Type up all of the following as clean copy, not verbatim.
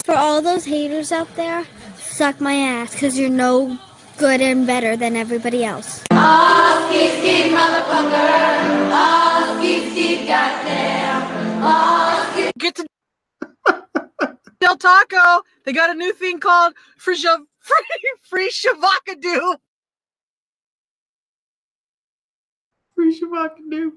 For all those haters out there, suck my ass, because you're no good and better than everybody else. Oh, ski, motherfucker. Oh, ski, goddamn. Oh, Get to Del Taco. They got a new thing called free Shavakadu. Free Shavakadu.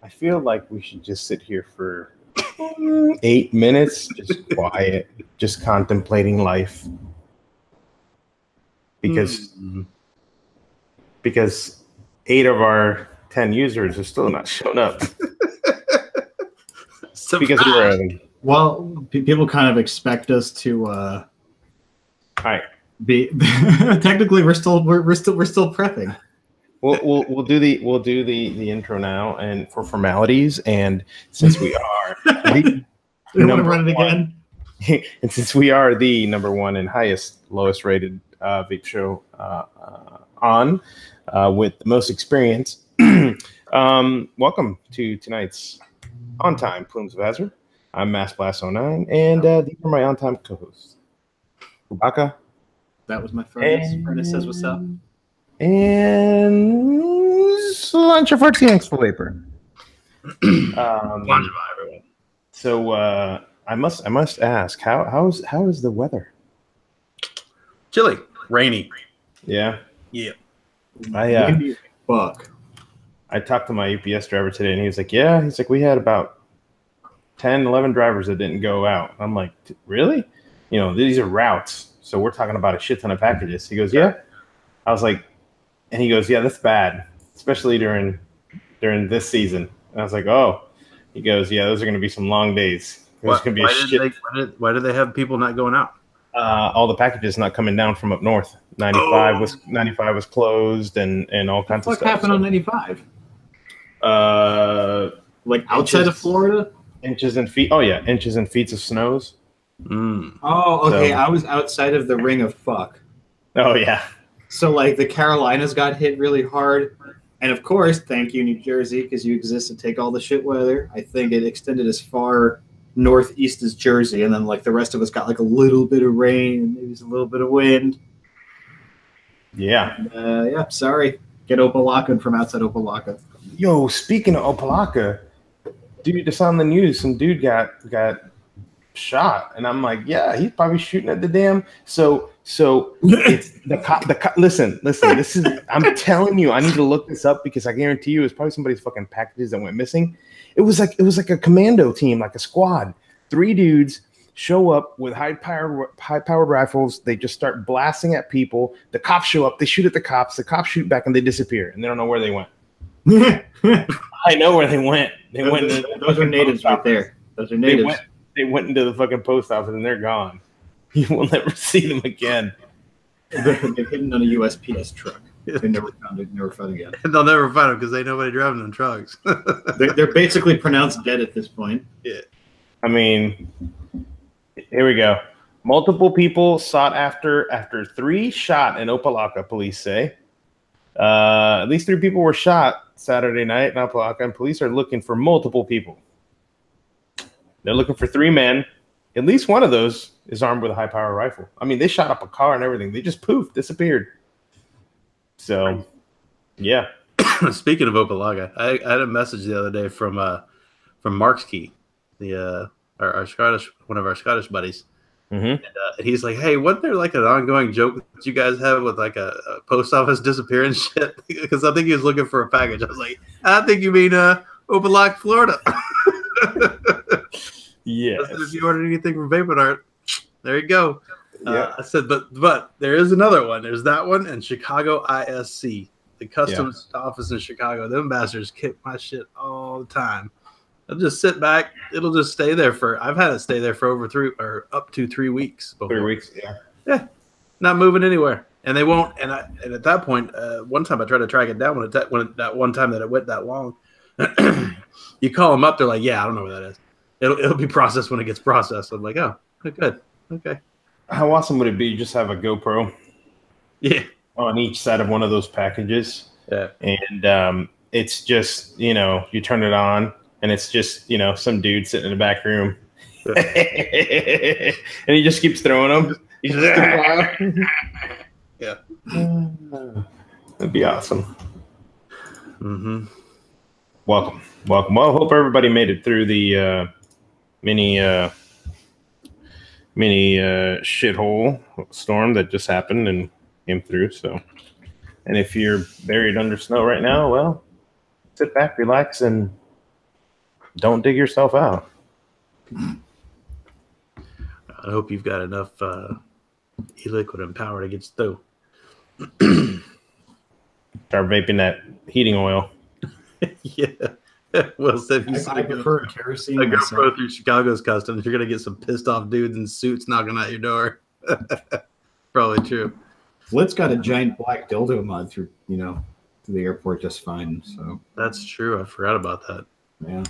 I feel like we should just sit here for 8 minutes, just quiet, just contemplating life. Because 8 of our 10 users are still not showing up. Because we're early. Well, people kind of expect us to be technically we're still prepping. We'll do the intro now, and for formalities, and since we are you want to run it again, and since we are the #1 and lowest rated vape show with the most experience, welcome to tonight's On Time Plumes of Hazard. I'm MassBlast09, and these are my on time co-hosts. Chewbacca. That was my furnace. Furnace says what's up. And lunch for thanks for vapor. Everyone. So I must ask, how is the weather? Chilly, rainy. Yeah. Fuck. I talked to my UPS driver today, and he was like, we had about 10, 11 drivers that didn't go out. I'm like, really? You know, these are routes, so we're talking about a shit ton of packages. He goes, yeah. I was like. And he goes, yeah, that's bad, especially during this season. And I was like, oh. He goes, yeah, those are going to be some long days. There's going to be a shit. Why did they have people not going out? All the packages not coming down from up north. 95 was closed, and all kinds of stuff. What happened on 95? Like outside of Florida? Inches and feet. Oh yeah, inches and feet of snows. Oh, okay. So, I was outside of the ring of fuck. Oh yeah. So, like, the Carolinas got hit really hard. And, of course, thank you, New Jersey, because you exist to take all the shit weather. I think it extended as far northeast as Jersey. And then, like, the rest of us got, like, a little bit of rain and maybe a little bit of wind. Yeah. And, sorry. Get Opalaka from outside Opalaka. Yo, speaking of Opalaka, dude, it's on the news. Some dude got shot. And I'm like, yeah, he's probably shooting at the dam. So it's the cop. Listen. This is. I'm telling you, I need to look this up because I guarantee you, it's probably somebody's fucking packages that went missing. It was like a commando team, like a squad. 3 dudes show up with high-powered rifles. They just start blasting at people. The cops show up. They shoot at the cops. The cops shoot back, and they disappear. And they don't know where they went. I know where they went. Those are natives right there. Those are natives. They went into the fucking post office, and they're gone. You will never see them again. They're hidden on a USPS truck. They never found again. And they'll never find them because ain't nobody driving them trucks. They're basically pronounced dead at this point. Yeah. I mean, here we go. Multiple people sought after 3 shot in Opalaka, police say. At least 3 people were shot Saturday night in Opalaka, and police are looking for multiple people. They're looking for 3 men. At least one of those is armed with a high-power rifle. I mean, they shot up a car and everything. They just disappeared. So, yeah. Speaking of Opalaga, I had a message the other day from Mark's Key, our Scottish, one of our Scottish buddies. Mm-hmm. And he's like, "Hey, wasn't there like an ongoing joke that you guys have with like a post office disappearing shit?" Because I think he was looking for a package. I was like, "I think you mean Opalaka, Florida." Yeah. If you ordered anything from Vaping Art, there you go. Yeah. I said, but there is another one. There's that one and Chicago ISC. the customs office in Chicago, them bastards kick my shit all the time. I'll just sit back. It'll just stay there I've had it stay there for up to 3 weeks before. 3 weeks, yeah. Yeah, not moving anywhere. And they won't. And at that point, one time I tried to track it down when that one time that it went that long. You call them up, they're like, "Yeah, I don't know where that is. It'll be processed when it gets processed." I'm like, "Oh, good, okay." How awesome would it be to just have a GoPro? Yeah, on each side of one of those packages. Yeah, and it's just you turn it on, and it's just some dude sitting in the back room, and he just keeps throwing them. He's just yeah, that'd be awesome. Mm-hmm. Welcome. Well, I hope everybody made it through the mini shithole storm that just happened and came through. So, and if you're buried under snow right now, well, sit back, relax, and don't dig yourself out. I hope you've got enough e-liquid and power to get through. Start vaping that heating oil. Yeah. Well, so if you I prefer kerosene. I go through Chicago's customs, you're gonna get some pissed off dudes in suits knocking at your door. Probably true. Flit's got a giant black dildo mod through the airport just fine. So that's true. I forgot about that. Yeah.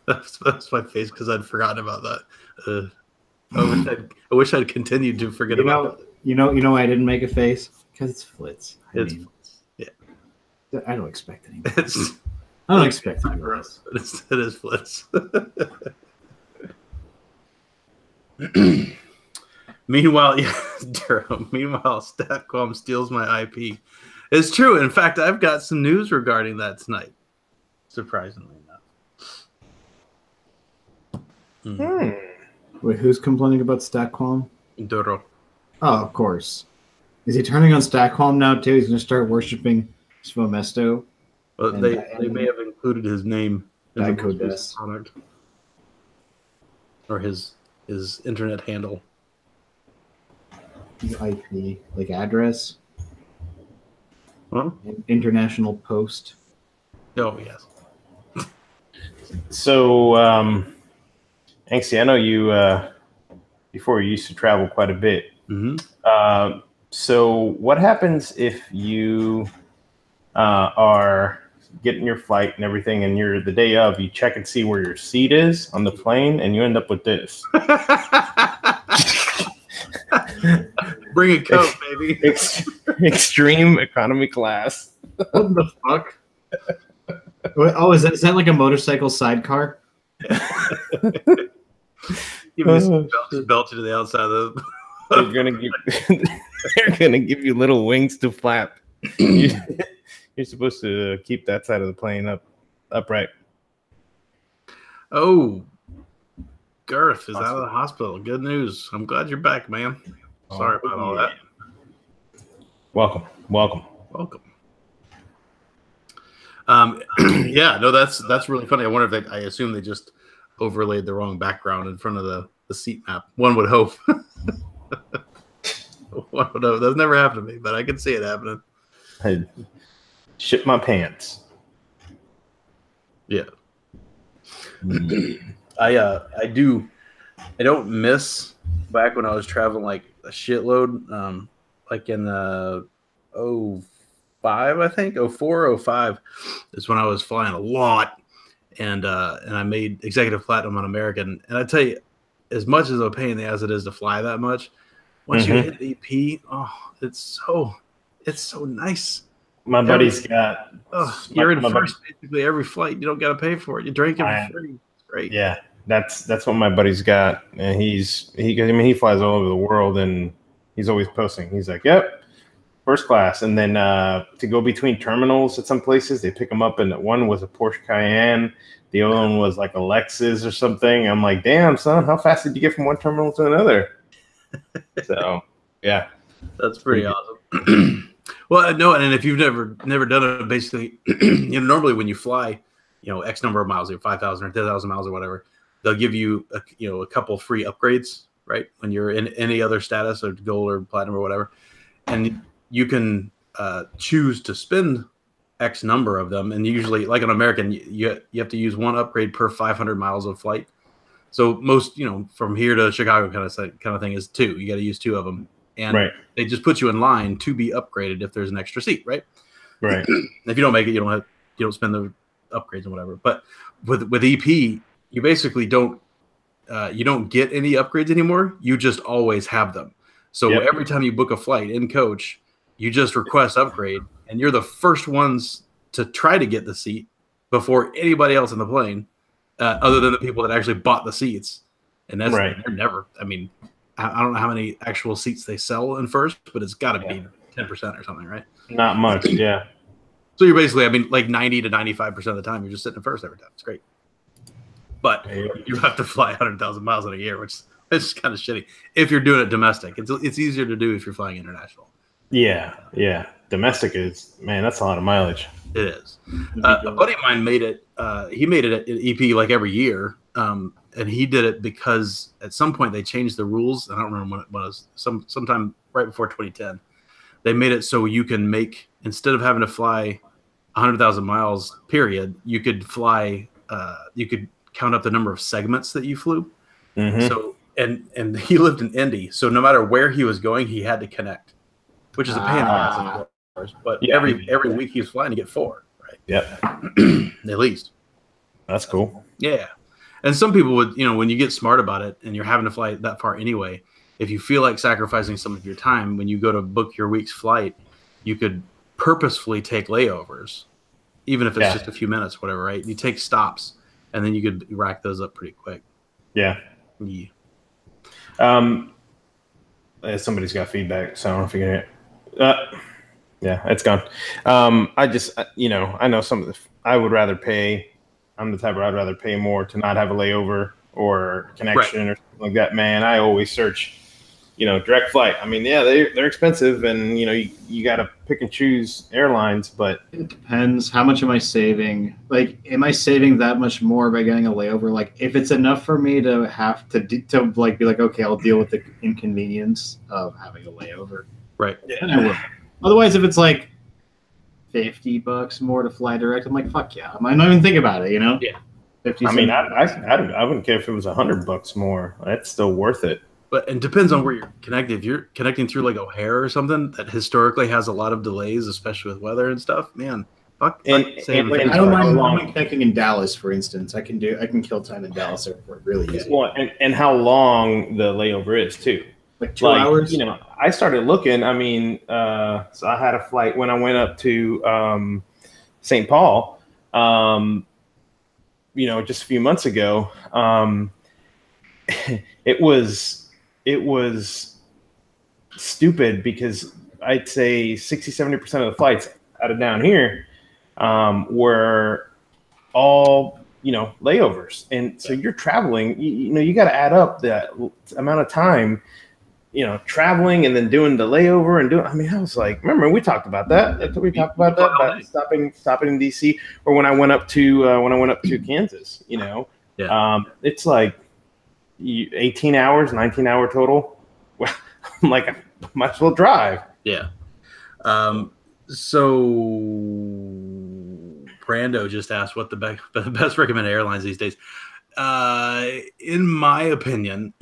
that's my face because I'd forgotten about that. I wish I'd continued to forget about it. You know why I didn't make a face? Because it's Flit's. Flitz. Yeah. I don't expect anything. I don't expect anything else. It is Flitz. Meanwhile, Durham. Meanwhile, Statcom steals my IP. It's true. In fact, I've got some news regarding that tonight. Surprisingly enough. Wait, who's complaining about Statcom? Duro. Oh, of course. Is he turning on Statcom now too? He's going to start worshiping Svomesto. Well, they may have included his name in the product or his internet handle. IP, like address. Huh? International Post. Oh yes. So, Anxie, I know you before you used to travel quite a bit. Mm-hmm. So, what happens if you are getting your flight and everything, and you're the day of, you check and see where your seat is on the plane, and you end up with this? Bring a coat, baby. Extreme economy class. What the fuck? Oh, is that like a motorcycle sidecar? Give me some belt to the outside of the. They're gonna give you little wings to flap. You're supposed to keep that side of the plane upright. Oh, Girth is out of the hospital. Good news. I'm glad you're back, man. Sorry about all that. Welcome. Yeah, no, that's really funny. I wonder if I assume they just overlaid the wrong background in front of the seat map. One would hope. One would hope. That's never happened to me, but I can see it happening. I shit my pants. Yeah. I don't miss back when I was traveling like a shitload, like in the 05, I think 04, 05 is when I was flying a lot, and I made executive platinum on American. And I tell you, as much as a pain in the ass it is to fly that much, once you hit EP, it's so nice. My buddy's got. You're in first basically every flight. You don't got to pay for it. You drink it for free. It's great. Yeah, that's what my buddy's got, and he flies all over the world, and he's always posting. He's like, "Yep, first class," and then to go between terminals at some places, they pick him up, and one was a Porsche Cayenne, the other one was like a Lexus or something. I'm like, "Damn, son, how fast did you get from one terminal to another?" So, yeah, that's pretty awesome. Well, no, and if you've never done it, basically, normally when you fly, X number of miles, 5,000 or 10,000 miles or whatever, they'll give you a couple free upgrades, right? When you're in any other status of gold or platinum or whatever, and you can choose to spend X number of them, and usually, like an American, you have to use one upgrade per 500 miles of flight. So most, from here to Chicago kind of thing is 2. You got to use 2 of them, and they just put you in line to be upgraded if there's an extra seat, right? Right. If you don't make it, you don't spend the upgrades and whatever. But with EP, you basically don't get any upgrades anymore. You just always have them. So every time you book a flight in coach, you just request upgrade, and you're the first ones to try to get the seat before anybody else in the plane, other than the people that actually bought the seats. And that's they're never. I mean, I don't know how many actual seats they sell in first, but it's got to be 10% or something, right? Not much, yeah. So you're basically, I mean, like 90 to 95% of the time, you're just sitting in first every time. It's great. But you have to fly 100,000 miles in a year, which is kind of shitty. If you're doing it domestic, it's easier to do if you're flying international. Yeah. Domestic is, man, that's a lot of mileage. It is. A buddy of mine made it. He made it at EP like every year, and he did it because at some point they changed the rules. I don't remember when it was. Sometime right before 2010, they made it so you can make, instead of having to fly 100,000 miles period, you could fly. You could count up the number of segments that you flew. Mm-hmm. So and he lived in Indy, so no matter where he was going, he had to connect, which is a pain in the ass, of course. But every week he was flying to get 4, right? Yep. At least. That's cool. Yeah. And some people would, when you get smart about it and you're having to fly that far anyway, if you feel like sacrificing some of your time when you go to book your week's flight, you could purposefully take layovers, even if it's just a few minutes, whatever, right? You take stops, and then you could rack those up pretty quick. Yeah. Somebody's got feedback, so I don't know if you can hear it. Yeah, it's gone. I just, I know some of the, I would rather pay. I'm the type where I'd rather pay more to not have a layover or connection or something like that. Man, I always search, direct flight. I mean, yeah, they're expensive, and you got to pick and choose airlines, but it depends. How much am I saving? Like, am I saving that much more by getting a layover? Like, if it's enough for me to have to be like, okay, I'll deal with the inconvenience of having a layover. Right. Then I will. Otherwise, if it's like $50 more to fly direct, I'm like, fuck yeah. I might not even think about it, Yeah. 50. I mean, I wouldn't care if it was $100 more. That's still worth it. But it depends on where you're connected. If you're connecting through like O'Hare or something that historically has a lot of delays, especially with weather and stuff, man. I don't mind connecting in Dallas, for instance. I can kill time in Dallas Airport really easy. Well, and how long the layover is too. Like 2 hours. I started looking. I mean, so I had a flight when I went up to St. Paul. Just a few months ago. It was stupid because I'd say 60-70% of the flights out of down here were all layovers, and so you're traveling. You got to add up that amount of time. Traveling and then doing the layover and doing. I mean, I was like, remember we talked about that? We talked about that about stopping in DC, or when I went up to Kansas. It's like 18 hours, 19-hour total. Well, I'm like, I might as well drive. Yeah. So Brando just asked what the best recommended airlines these days. In my opinion.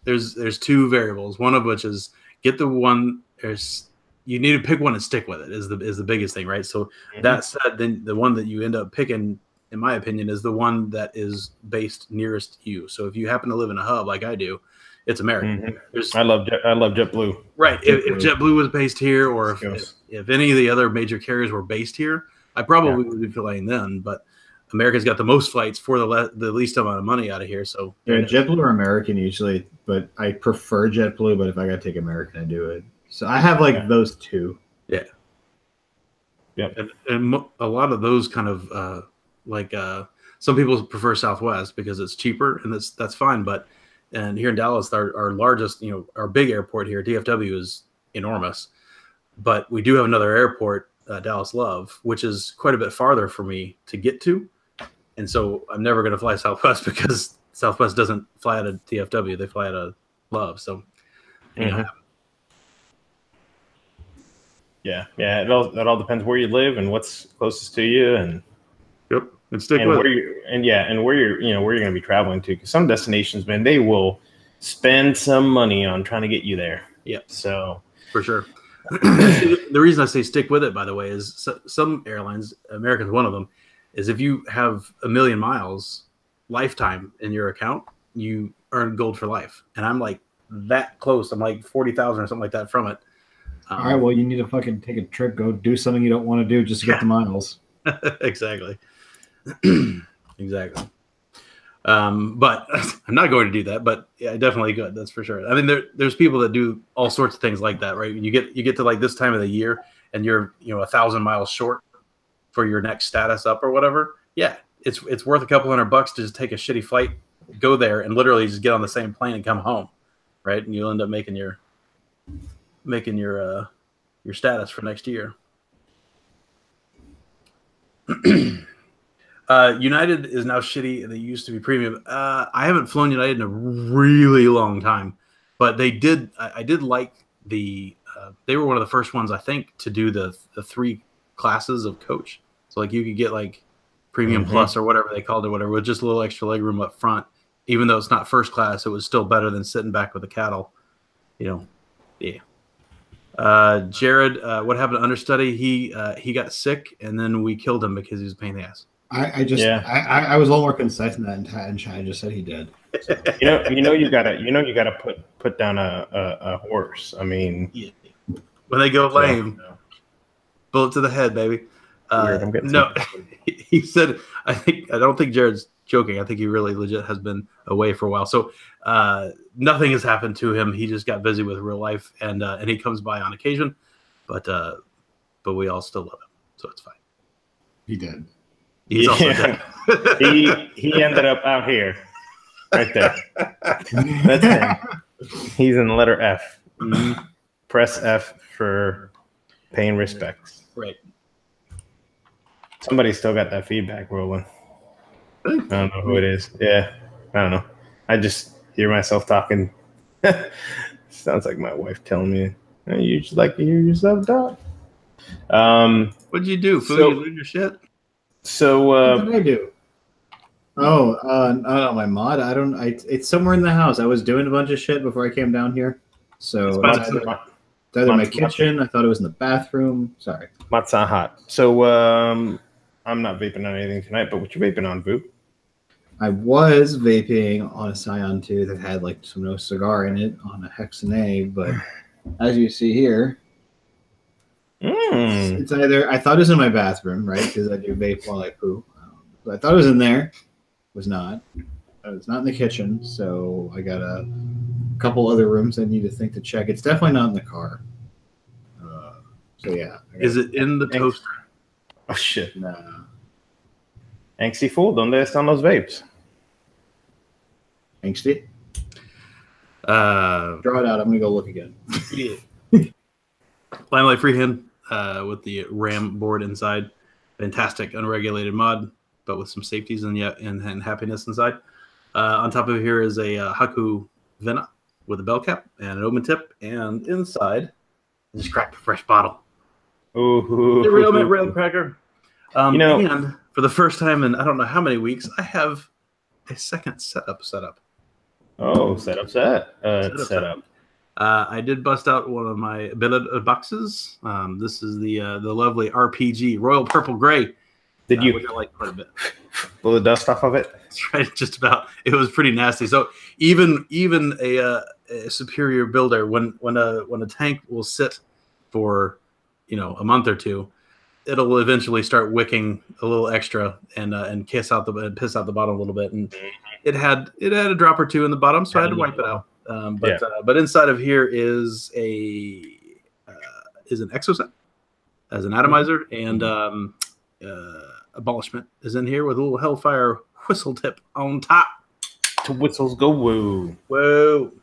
There's 2 variables. One of which is get the one. You need to pick one and stick with it. Is the biggest thing, right? So that said, then the one that you end up picking, in my opinion, is the one that is based nearest you. So if you happen to live in a hub like I do, it's American. I love JetBlue. Right. If JetBlue was based here, or if any of the other major carriers were based here, I probably would be flying then. But America's got the most flights for the least amount of money out of here. So JetBlue or American usually, but I prefer JetBlue. But if I got to take American, I do it. So I have those 2. Yeah. Yeah. And a lot of those kind of some people prefer Southwest because it's cheaper, and that's fine. But here in Dallas, our largest, our big airport here, DFW, is enormous. But we do have another airport, Dallas Love, which is quite a bit farther for me to get to. And so I'm never going to fly Southwest because Southwest doesn't fly out of DFW. They fly out of Love. So, Yeah, it all depends where you live and what's closest to you, and Yep, and stick and with where it. you and where you're where you're going to be traveling to. Because some destinations, man, they will spend some money on trying to get you there. Yeah, So for sure. The reason I say stick with it, by the way, is some airlines, American's one of them, is if you have 1 million miles lifetime in your account, you earn gold for life. And I'm like that close. I'm like 40,000 or something like that from it. All right, well, you need to fucking take a trip, go do something you don't want to do just to get the miles. Exactly. Exactly. But I'm not going to do that. But yeah, definitely good. That's for sure. I mean, there's people that do all sorts of things like that, right? You get to like this time of the year, and you're 1,000 miles short for your next status up or whatever. Yeah, it's worth a couple $100 to just take a shitty flight, go there, and literally just get on the same plane and come home, right? And you'll end up making your status for next year. United is now shitty. They used to be premium. I haven't flown United in a really long time, but they did. I did like the. They were one of the first ones, I think, to do the 3 classes of coach. So like you could get like premium plus or whatever they called it, whatever, with just a little extra leg room up front. Even though it's not first class, it was still better than sitting back with the cattle. Yeah. Jared, what happened to understudy? He got sick, and then we killed him because he was a pain in the ass. I was a little more concise than that, and Chad just said he did. So. you gotta put down a horse. I mean, when they go lame, bullet to the head, baby. No, he said. I don't think Jared's joking. I think he really legit has been away for a while. So nothing has happened to him. He just got busy with real life, and he comes by on occasion, but we all still love him, so it's fine. He did. He's also dead. he ended up out here, right there. That's him. He's in the letter F. Press F for paying respects. Right. Somebody still got that feedback rolling. I don't know who it is. Yeah, I don't know. I just hear myself talking. Sounds like my wife telling me, hey, you just like to hear yourself talk. What'd you do, fool? You lose your shit? So what did I do? Oh, my mod. It's somewhere in the house. I was doing a bunch of shit before I came down here. So it's either my kitchen. I thought it was in the bathroom. Sorry. Mat's not hot. So I'm not vaping on anything tonight, but what you vaping on, Voop? I was vaping on a Scion 2 that had like no cigar in it on a Hexan A, but as you see here, it's either, I thought it was in my bathroom, right? Because I do vape while I poo. I thought it was in there. It was not. It's not in the kitchen, so I got a couple other rooms I need to think to check. It's definitely not in the car. So yeah. Is it in the toaster? Oh shit. Nah. Angsty fool, ¿dónde están los vapes? Angsty? Draw it out. I'm gonna go look again. Yeah. Limelight Freehand with the RAM board inside. Fantastic unregulated mod, but with some safeties and happiness inside. On top of here is a Haku Vena with a bell cap and an open tip, and inside I just cracked a fresh bottle. Ooh. The real mint rail cracker. And for the first time in I don't know how many weeks, I have a second setup. Oh, setup. I did bust out one of my billet boxes. This is the lovely RPG Royal Purple Gray. Did you? Which I like quite a bit. Blow the dust off of it? That's right, just about. It was pretty nasty. So even a superior builder, when a tank will sit for a month or two, it'll eventually start wicking a little extra and piss out the bottom a little bit. And it had a drop or two in the bottom, so I had to wipe it out. But inside of here is an exoset as an atomizer, and abolishment is in here with a little hellfire whistle tip on top. To whistles go woo. Whoa.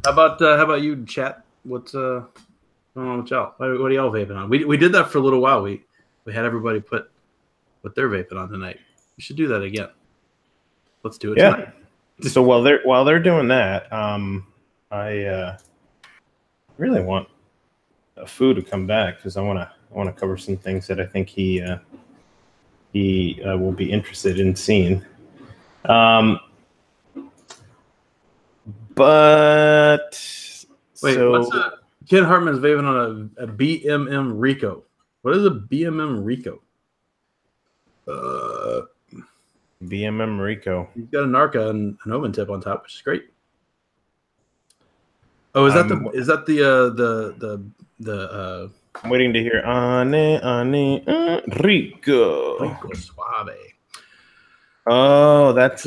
How about you, chat? What's going on with y'all? What are y'all vaping on? We did that for a little while. We had everybody put what they're vaping on tonight. We should do that again. Let's do it tonight. So while they're doing that, I really want Fu to come back because I want to cover some things that I think he will be interested in seeing. But wait, so what's Ken Hartman's vaping on a BMM Rico. What is a BMM Rico? BMM Rico. He's got a Narca and an Omen tip on top, which is great. Oh, is that the I'm waiting to hear Rico. Rico Suave. Oh, that's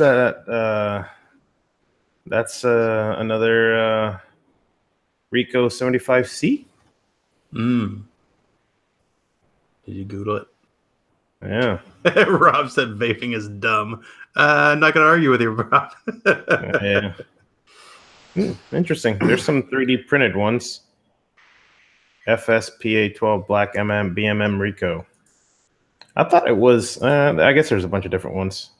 another Rico 75C. Did you Google it? Yeah. Rob said vaping is dumb. I'm not going to argue with you, Rob. Yeah. Interesting. There's some 3D printed ones. FSPA12 Black BMM Rico. I thought it was. I guess there's a bunch of different ones.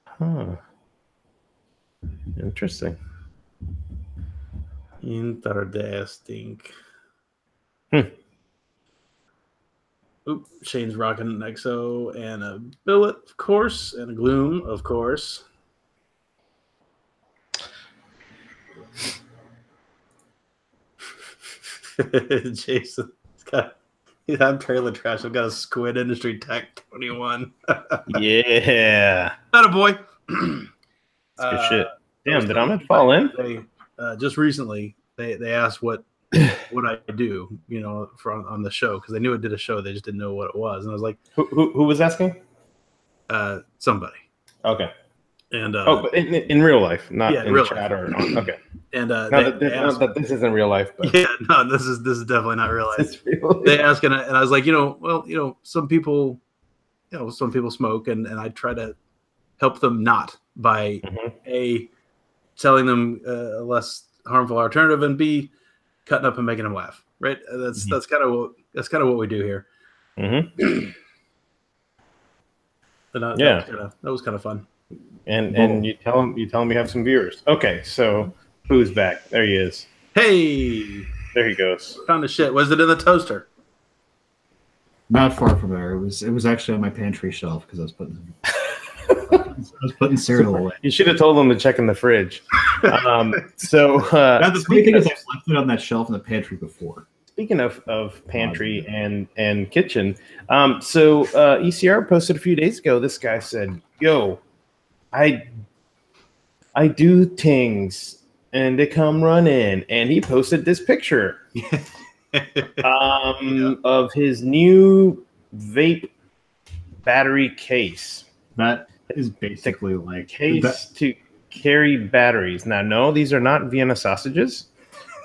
Huh. Interesting. Interesting. Oop, Shane's rocking an EXO and a billet, of course, and a gloom, of course. Jason, I'm trailer trash. I've got a Squid Industry Tech 21. Yeah. Not a boy. That's good shit. Damn, did Ahmed fall in? They, just recently, they asked what I do, on the show, because they knew it did a show. They just didn't know what it was. And I was like, who was asking? Somebody. Okay. And but in real life, not in real chat life. or okay. And not that this isn't real life, but yeah, no, this is definitely not real life. it's real. They ask, and I was like, some people, smoke, and I try to help them not by A, telling them a less harmful alternative, and B, cutting up and making them laugh. Right? That's kind of what we do here. Mm-hmm. And that was kind of fun. And you tell him you have some viewers. Okay, so who's back? There he is. Hey, there he goes. Found the shit. Was it in the toaster? Not far from there. It was actually on my pantry shelf because I was putting cereal away. You should have told him to check in the fridge. The funny thing is I've left it on that shelf in the pantry before. Speaking of pantry and kitchen, so ECR posted a few days ago. This guy said, "Yo, I do things and they come running," and he posted this picture of his new vape battery case. That is basically like case to carry batteries. Now, no, these are not Vienna sausages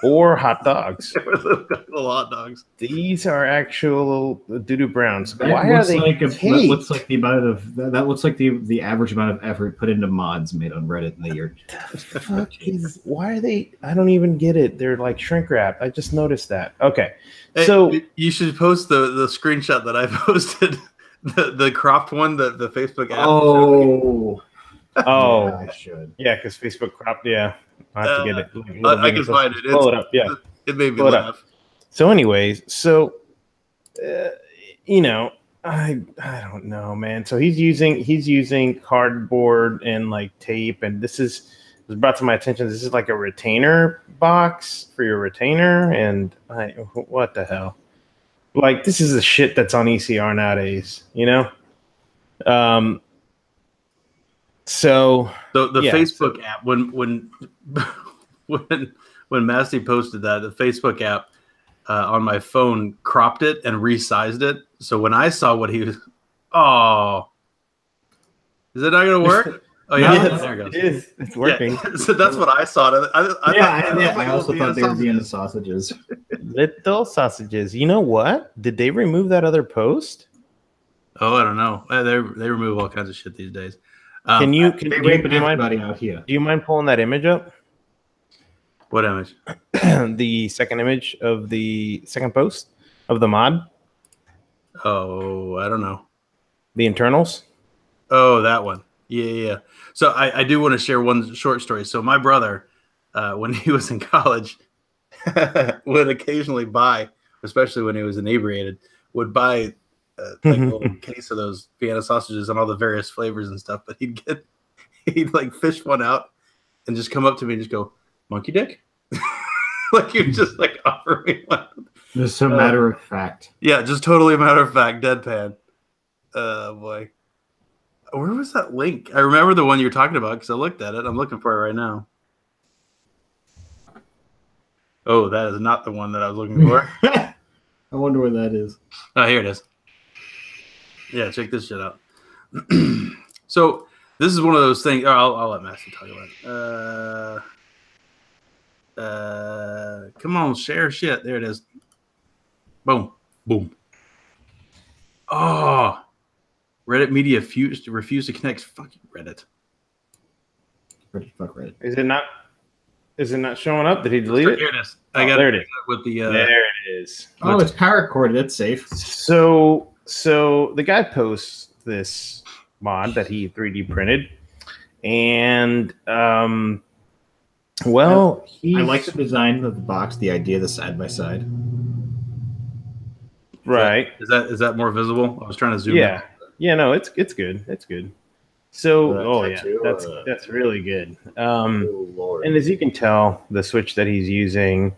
or hot dogs. Little hot dogs. These are actual doo-doo browns. That Why are they? That looks like the amount of that looks like the average amount of effort put into mods made on Reddit in the year. Why are they? I don't even get it. They're like shrink wrap. I just noticed that. Okay, so you should post the screenshot that I posted, the cropped one, the Facebook app. Oh, yeah, I should. Yeah, because Facebook cropped. Yeah, I have to get it. I can find it. Pull it up. Yeah, it made me laugh. So, anyways, I don't know, man. So he's using cardboard and like tape, and this was brought to my attention. This is like a retainer box for your retainer, and what the hell? Like, this is the shit that's on ECR nowadays, So the Facebook app, when Masty posted that, the Facebook app on my phone cropped it and resized it. So when I saw what he was, is it not going to work? Oh yeah, there it goes. It is. It's working. Yeah. So that's what I saw. I also thought they were Vienna sausages. Little sausages. You know what? Did they remove that other post? Oh, I don't know. They remove all kinds of shit these days. Do you mind pulling that image up? What image? The second image of the second post of the mod. Oh, I don't know. The internals. Oh, that one. Yeah. So I do want to share one short story. So my brother, when he was in college, would occasionally buy, especially when he was inebriated, would buy like a little case of those Vienna sausages and all the various flavors and stuff. But he'd like fish one out and just come up to me and just go, "Monkey dick," like you just like offer me one. Just a matter of fact. Yeah, just totally a matter of fact, deadpan. Boy. Where was that link? I remember the one you were talking about because I looked at it. I'm looking for it right now. Oh, that is not the one that I was looking for. I wonder where that is. Oh, here it is. Yeah, check this shit out. So this is one of those things. Oh, I'll let Master talk about it. Come on, share shit. There it is. Boom, boom. Oh, Reddit media refused to connect. Fucking Reddit. Fuck Reddit. Is it not showing up? Did he delete it? Here it is. I got it with the. There it is. Oh, it's power corded. It's safe. So the guy posts this mod that he 3D printed, and well, I like the design of the box. The idea of the side by side. Right. Is that more visible? I was trying to zoom. Yeah. Yeah. No, it's good. It's good. So, tattoo, that's really good. Oh, Lord. And as you can tell, the switch that he's using.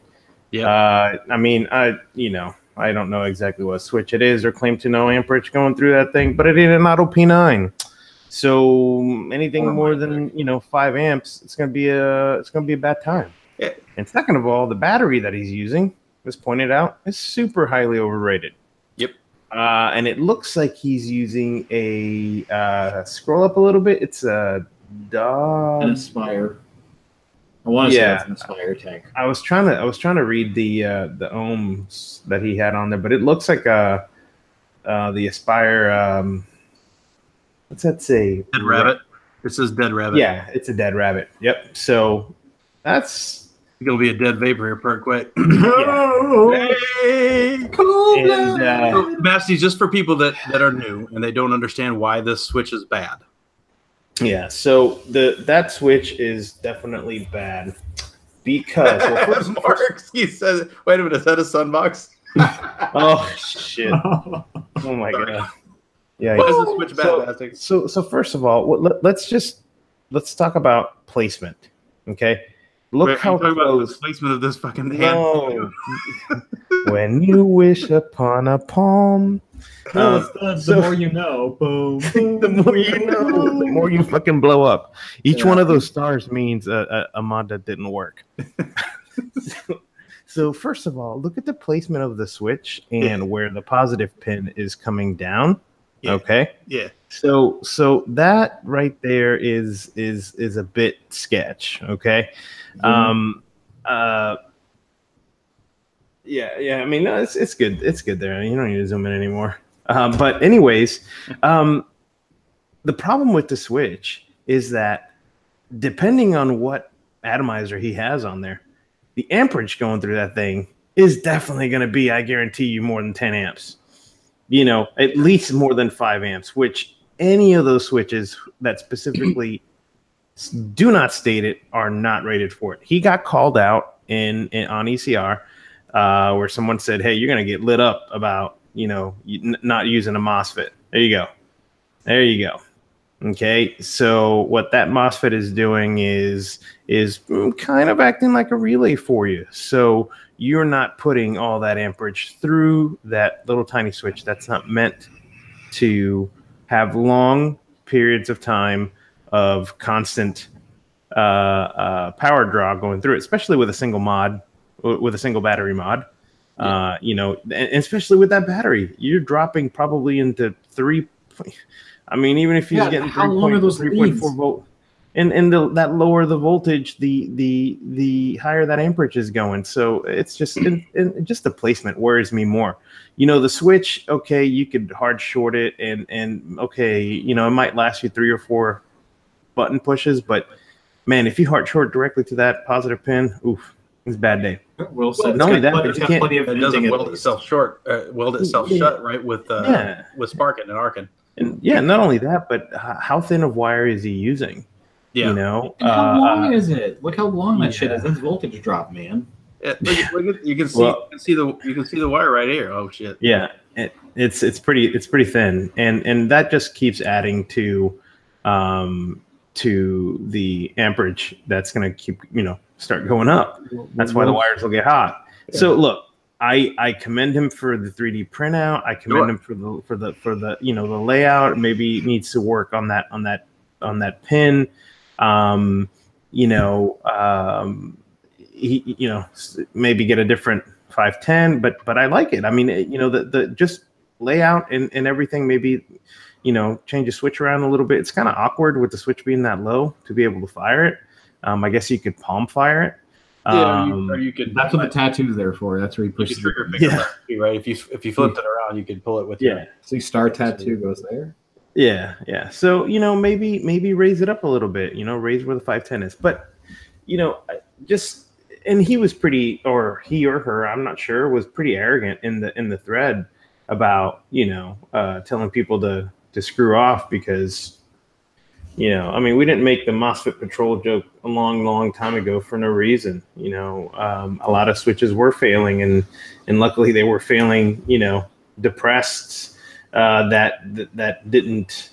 Yeah. I mean, I don't know exactly what switch it is or claim to know amperage going through that thing, but it ain't an auto P9. So anything more than 5 amps, it's gonna be a bad time. Yeah. And second of all, the battery that he's using, as pointed out, is super highly overrated. Yep. And it looks like he's using a scroll up a little bit. It's a An Aspire. I want to say it's an Aspire tank. I was trying to read the ohms that he had on there, but it looks like the Aspire. What's that say? Dead Rabbit. It says Dead Rabbit. Yeah, it's a Dead Rabbit. Yep. So that's gonna be a dead vapor here, pretty quick. Hey, cool. So, Masty, just for people that are new and they don't understand why this switch is bad. Yeah, so that switch is definitely bad because Marks, he says, wait a minute, is that a Sunbox? Oh shit! Oh my god! Yeah, why is this switch bad? So first of all, let's talk about placement. Okay, look how close about the placement of this fucking hand. No. When you wish upon a palm. The more you know. Boom, boom. The more you know, the more you fucking blow up. Each one of those stars means a mod that didn't work. So first of all, look at the placement of the switch and where the positive pin is coming down. Yeah. Okay. Yeah. So that right there is a bit sketch. Okay. Yeah. I mean, no, it's good. It's good there. You don't need to zoom in anymore. But anyways, the problem with the switch is that depending on what atomizer he has on there, the amperage going through that thing is definitely going to be, I guarantee you, more than 10 amps. At least more than 5 amps, which any of those switches that specifically do not state it are not rated for it. He got called out on ECR where someone said, hey, you're going to get lit up about, not using a MOSFET. There you go. Okay. So what that MOSFET is doing is kind of acting like a relay for you. So you're not putting all that amperage through that little tiny switch that's not meant to have long periods of time of constant power draw going through it, especially with a single battery mod. And especially with that battery, you're dropping probably into 3. I mean, even if you're getting 3.4 volt, and that lower the voltage, the higher that amperage is going. So it's just just the placement worries me more. The switch, okay, you could hard short it, and okay, it might last you 3 or 4 button pushes, but man, if you hard short directly to that positive pin, oof. It's a bad day. Well said. Not only that, but you can't. It doesn't weld itself shut, right? With sparking and arcing. And not only that, but how thin of wire is he using? Yeah. You know, And how long is it? Look how long that shit is. That's voltage drop, man. Look, you can see the wire right here. Oh shit. Yeah, it's pretty thin, and that just keeps adding to the amperage. That's going to keep start going up. That's why the wires will get hot. Yeah. So look, I commend him for the 3D printout. I commend him for the the layout. Maybe needs to work on that pin. He maybe get a different 510, but I like it. I mean, the just layout and everything, maybe change the switch around a little bit. It's kind of awkward with the switch being that low to be able to fire it. I guess you could palm fire it. Or you could. That's what the tattoo's there for. That's where you push the trigger finger, right? If you flipped it around, you could pull it with See, star tattoo goes there. Yeah. So maybe raise it up a little bit. Raise where the 510 is. But and he was pretty, or he or her, I'm not sure, was pretty arrogant in the thread about telling people to screw off because. I mean, we didn't make the MOSFET patrol joke a long time ago for no reason. A lot of switches were failing, and luckily they were failing. Depressed that didn't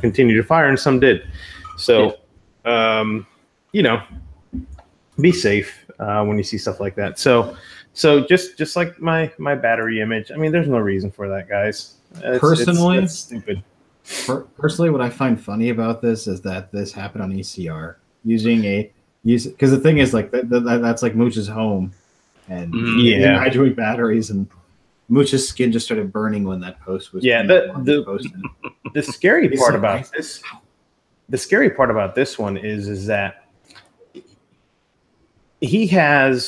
continue to fire, and some did. So, be safe when you see stuff like that. So just like my battery image. I mean, there's no reason for that, guys. Personally, it's stupid. Personally, what I find funny about this is that this happened on ECR because the thing is like that's like Mooch's home, and I doing batteries, and Mooch's skin just started burning when that post was the scary part about this. The scary part about this one is that he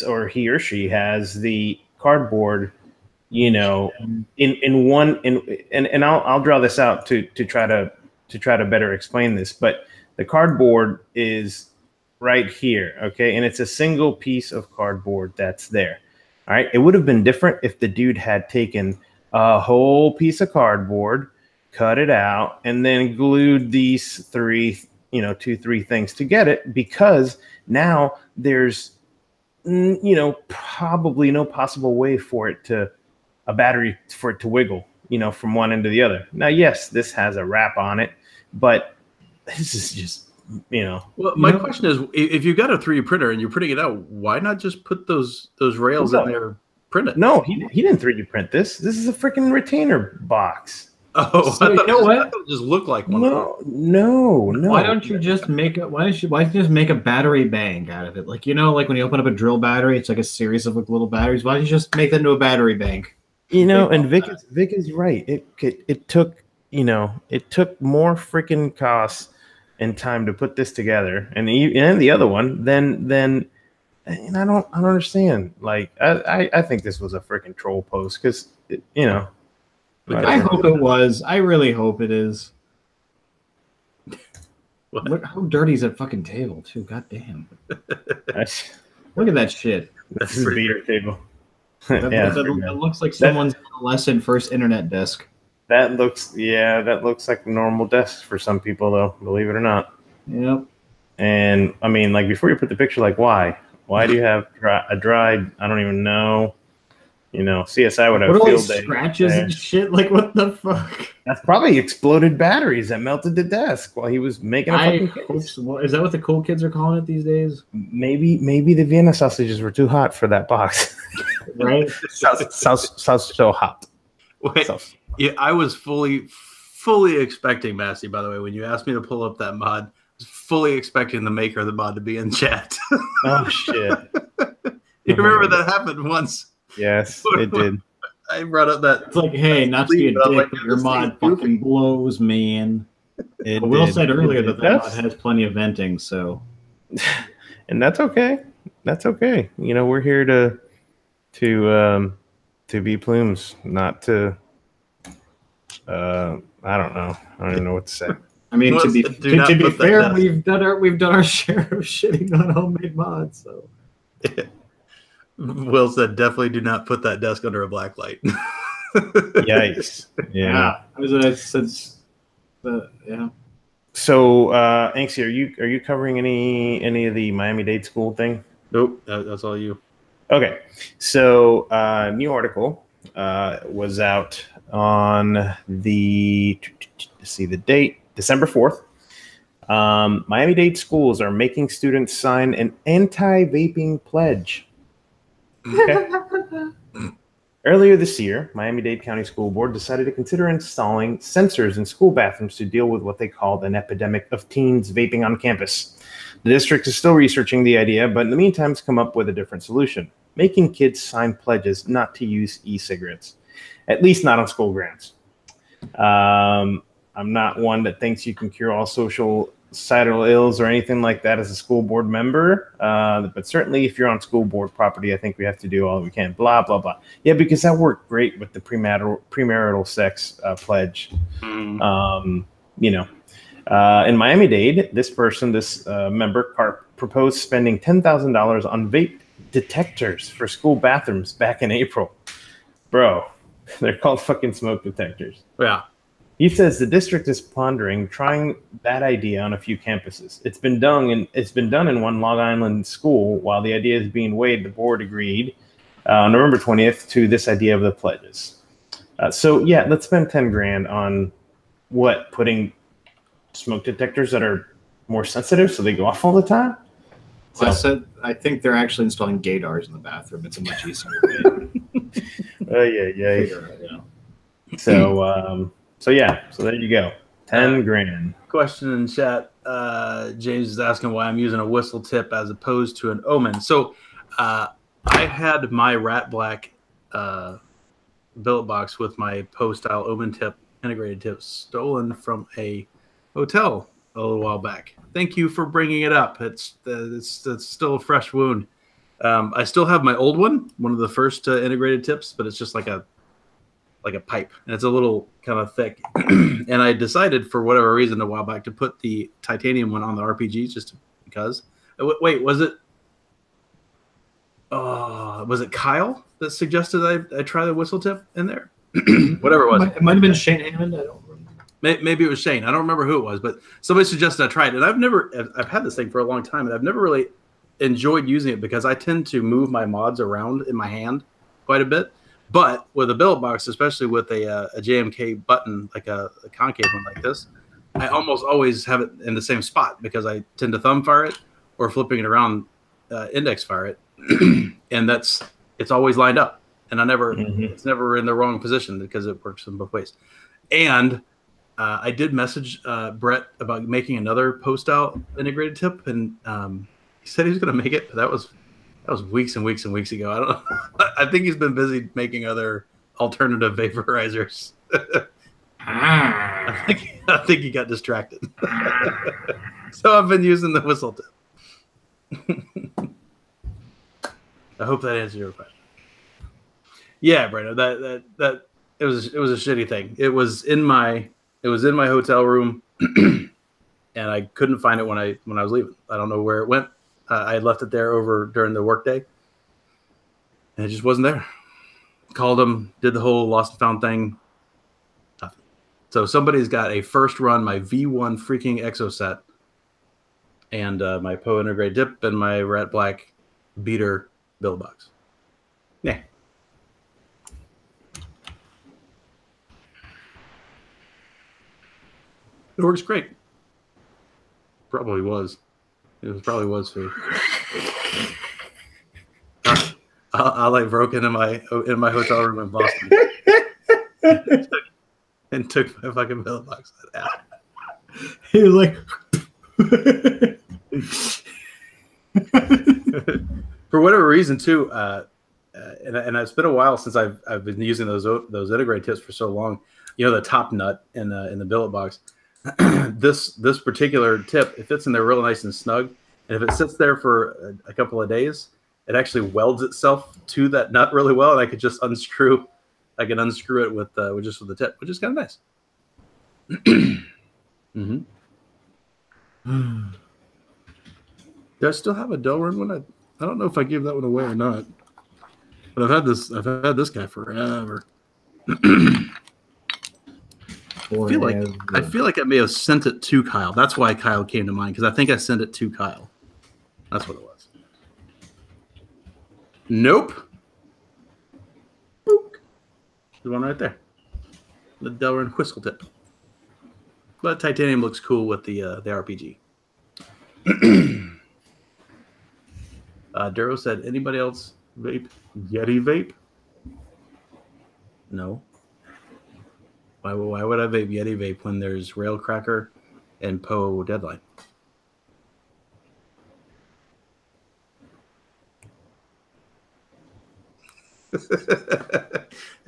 or she has the cardboard. In one, and I'll draw this out to try to better explain this, but the cardboard is right here, okay, and it's a single piece of cardboard that's there. All right, it would have been different if the dude had taken a whole piece of cardboard, cut it out, and then glued these three things to get it, because now there's probably no possible way for it to wiggle, from one end to the other. Now, yes, this has a wrap on it, but this is just, Well, my question is, if you got a 3D printer and you're printing it out, why not just put those rails in there, print it? No, he didn't 3D print this. This is a freaking retainer box. Oh, so you know what? It just looked like one. No. Why don't you just make a battery bank out of it? Like like when you open up a drill battery, it's like a series of like little batteries. Why don't you just make that into a battery bank? And Vic is right. It took more freaking costs and time to put this together, and the other one then I don't understand. Like I think this was a freaking troll post because I hope it was. I really hope it is. Look how dirty is that fucking table too. God damn. Look at that shit. That's a beater table. That looks like someone's lesson first internet desk. That looks like a normal desk for some people, though. Believe it or not. Yep. And I mean, like before you put the picture, like why do you have a dried? I don't even know. CSI would have what field day. Scratches and shit. Like what the fuck? That's probably exploded batteries that melted the desk while he was making a fucking case. Is that what the cool kids are calling it these days? Maybe the Vienna sausages were too hot for that box. Right? sounds so hot. Wait, yeah, I was fully expecting, Massey, by the way, when you asked me to pull up that mod, I was fully expecting the maker of the mod to be in chat. Oh shit. You remember that happened once? Yes, it did. I brought up that. It's like, hey, not to be a dick, but your mod fucking blows, man. Will said earlier that mod has plenty of venting, so. And that's okay. That's okay. We're here to be Plumes, not to. I don't know. I don't even know what to say. I mean, to be fair, we've done our share of shitting on homemade mods. So. Will said, definitely do not put that desk under a black light. Yikes. Yeah. I was yeah. So, Anxie, are you covering any of the Miami-Dade school thing? Nope, that's all you. Okay, so new article was out on the, let's see the date, December 4th. Miami-Dade schools are making students sign an anti-vaping pledge. Okay. Earlier this year, Miami-Dade County School Board decided to consider installing sensors in school bathrooms to deal with what they called an epidemic of teens vaping on campus. The district is still researching the idea, but in the meantime, has come up with a different solution: making kids sign pledges not to use e-cigarettes, at least not on school grounds. I'm not one that thinks you can cure all societal ills or anything like that as a school board member, but certainly if you're on school board property, I think we have to do all we can. Blah blah blah. Yeah, because that worked great with the premarital sex pledge. In Miami-Dade, this member proposed spending $10,000 on vape detectors for school bathrooms back in April. Bro, they're called fucking smoke detectors. Yeah. He says the district is pondering trying that idea on a few campuses. It's been done in one Long Island school. While the idea is being weighed, the board agreed on November 20th to this idea of the pledges. So yeah, let's spend 10 grand on putting smoke detectors that are more sensitive so they go off all the time. So I think they're actually installing gaydars in the bathroom. It's a much easier way. Yeah. So there you go. 10 grand. Question in chat. James is asking why I'm using a whistle tip as opposed to an Omen. So I had my Rat Black billet box with my postal Omen tip, integrated tip, stolen from a hotel a little while back. Thank you for bringing it up. It's still a fresh wound. I still have my old one of the first integrated tips, but it's just like a pipe, and it's a little kind of thick. And I decided for whatever reason a while back to put the titanium one on the RPGs just because. Wait, was it Kyle that suggested I try the whistle tip in there? Whatever it was. It might have been Shane Hammond. I don't remember. Maybe it was Shane. I don't remember who it was, but somebody suggested I try it. And I've had this thing for a long time, and I've never really enjoyed using it because I tend to move my mods around in my hand quite a bit. But with a billet box, especially with a JMK button, like a concave one like this, I almost always have it in the same spot because I tend to thumb fire it or flipping it around index fire it. And it's always lined up. And it's never in the wrong position because it works in both ways. And I did message Brett about making another post-out integrated tip, and he said he was going to make it, but that was weeks and weeks and weeks ago. I don't know. I think he's been busy making other alternative vaporizers. I think he got distracted. So I've been using the whistle tip. I hope that answers your question. Yeah, Breno, that it was a shitty thing. It was in my hotel room, and I couldn't find it when I was leaving. I don't know where it went. I had left it there over during the workday, and it just wasn't there. Called them, did the whole lost and found thing. Nothing. So somebody's got a first run, my V1 freaking Exo set, and my Poe integrated dip, and my Rat Black beater build box. Yeah. It works great. Probably was. It probably was too. I like broke into my hotel room in Boston and took my fucking billet box out. He was like, for whatever reason too, and it's been a while since I've been using those integrated tips for so long. You know, the top nut in the billet box. This particular tip, it fits in there real nice and snug, and if it sits there for a couple of days, it actually welds itself to that nut really well, and I could just unscrew it with the tip, which is kind of nice. Mm-hmm. Do I still have a Delrin one? I don't know if I gave that one away or not, but I've had this guy forever. I feel like I may have sent it to Kyle. That's why Kyle came to mind, because I think I sent it to Kyle. That's what it was. Nope. Boop. The one right there. The Delrin Whistle Tip. But titanium looks cool with the RPG. Duro said, anybody else vape Yeti vape? No. Why would I vape Yeti vape when there's Railcracker and Poe Deadline?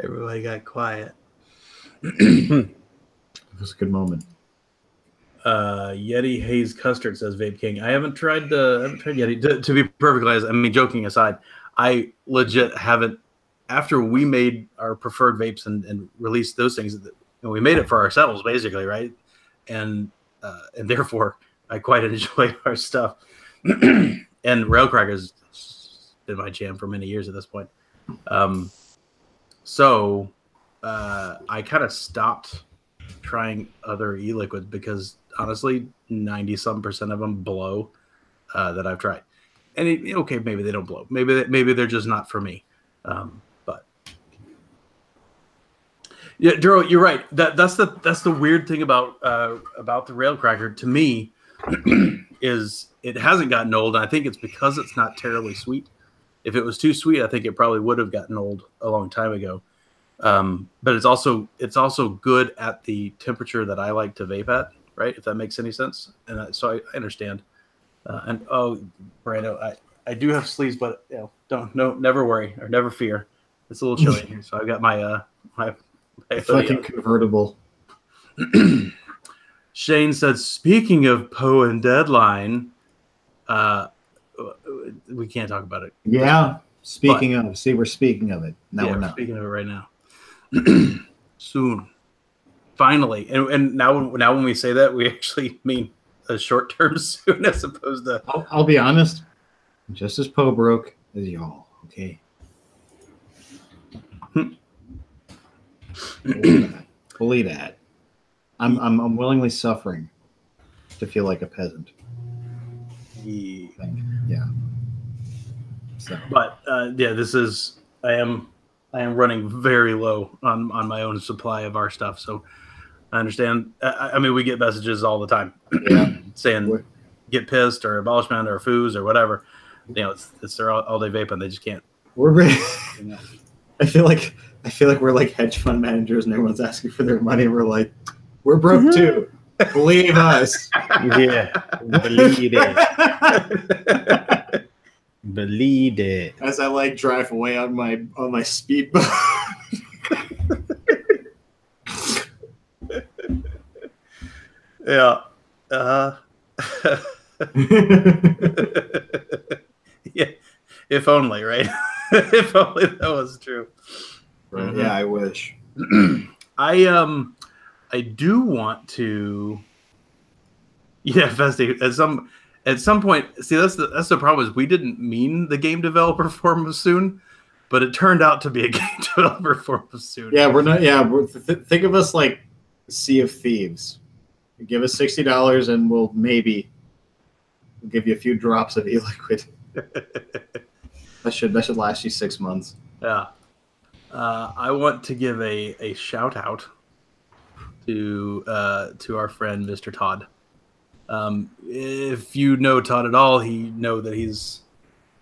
Everybody got quiet. It was a good moment. Yeti Haze Custard says Vape King. I haven't tried Yeti. To be perfectly honest, I mean, joking aside, I legit haven't. After we made our preferred vapes and released those things, we made it for ourselves, basically, right? And therefore, I quite enjoy our stuff. And Railcracker's been my jam for many years at this point. So I kind of stopped trying other e-liquids because honestly, 90-some% of them blow that I've tried. And okay, maybe they don't blow. Maybe they're just not for me. But yeah, Duro, you're right. That's the weird thing about the Railcracker to me is it hasn't gotten old. And I think it's because it's not terribly sweet. If it was too sweet, I think it probably would have gotten old a long time ago. But it's also good at the temperature that I like to vape at, right? If that makes any sense. And so I understand. And Brando, I do have sleeves, but never worry or never fear. It's a little chilly in here, so I've got my fucking convertible. Shane said, speaking of Poe and Deadline, we can't talk about it. Yeah. Speaking of it. Now we're not. Speaking of it right now. Soon. Finally. And now when we say that, we actually mean a short term soon as opposed to. I'll be honest. I'm just as Poe broke as y'all. Okay. Believe that. I'm willingly suffering to feel like a peasant. Yeah. So. But this is I am running very low on my own supply of our stuff. So I understand. I mean, we get messages all the time saying get pissed or abolishment or foos or whatever. It's their all day vaping. They just can't. We're ready. I feel like we're like hedge fund managers and everyone's asking for their money. We're like, we're broke too. Believe us. Yeah. Believe it. Believe it. As I like drive away on my speedboat. Yeah. Yeah. If only, right? If only that was true. Right. Yeah, I wish. I do want to. Yeah, Festy. At some point, see that's the problem is we didn't mean the game developer form of soon, but it turned out to be a game developer form of soon. Yeah, we're not. Yeah, think of us like Sea of Thieves. Give us $60 and we'll give you a few drops of e-liquid. That should last you 6 months. Yeah. I want to give a shout out to our friend Mr. Todd. If you know Todd at all, you know that he's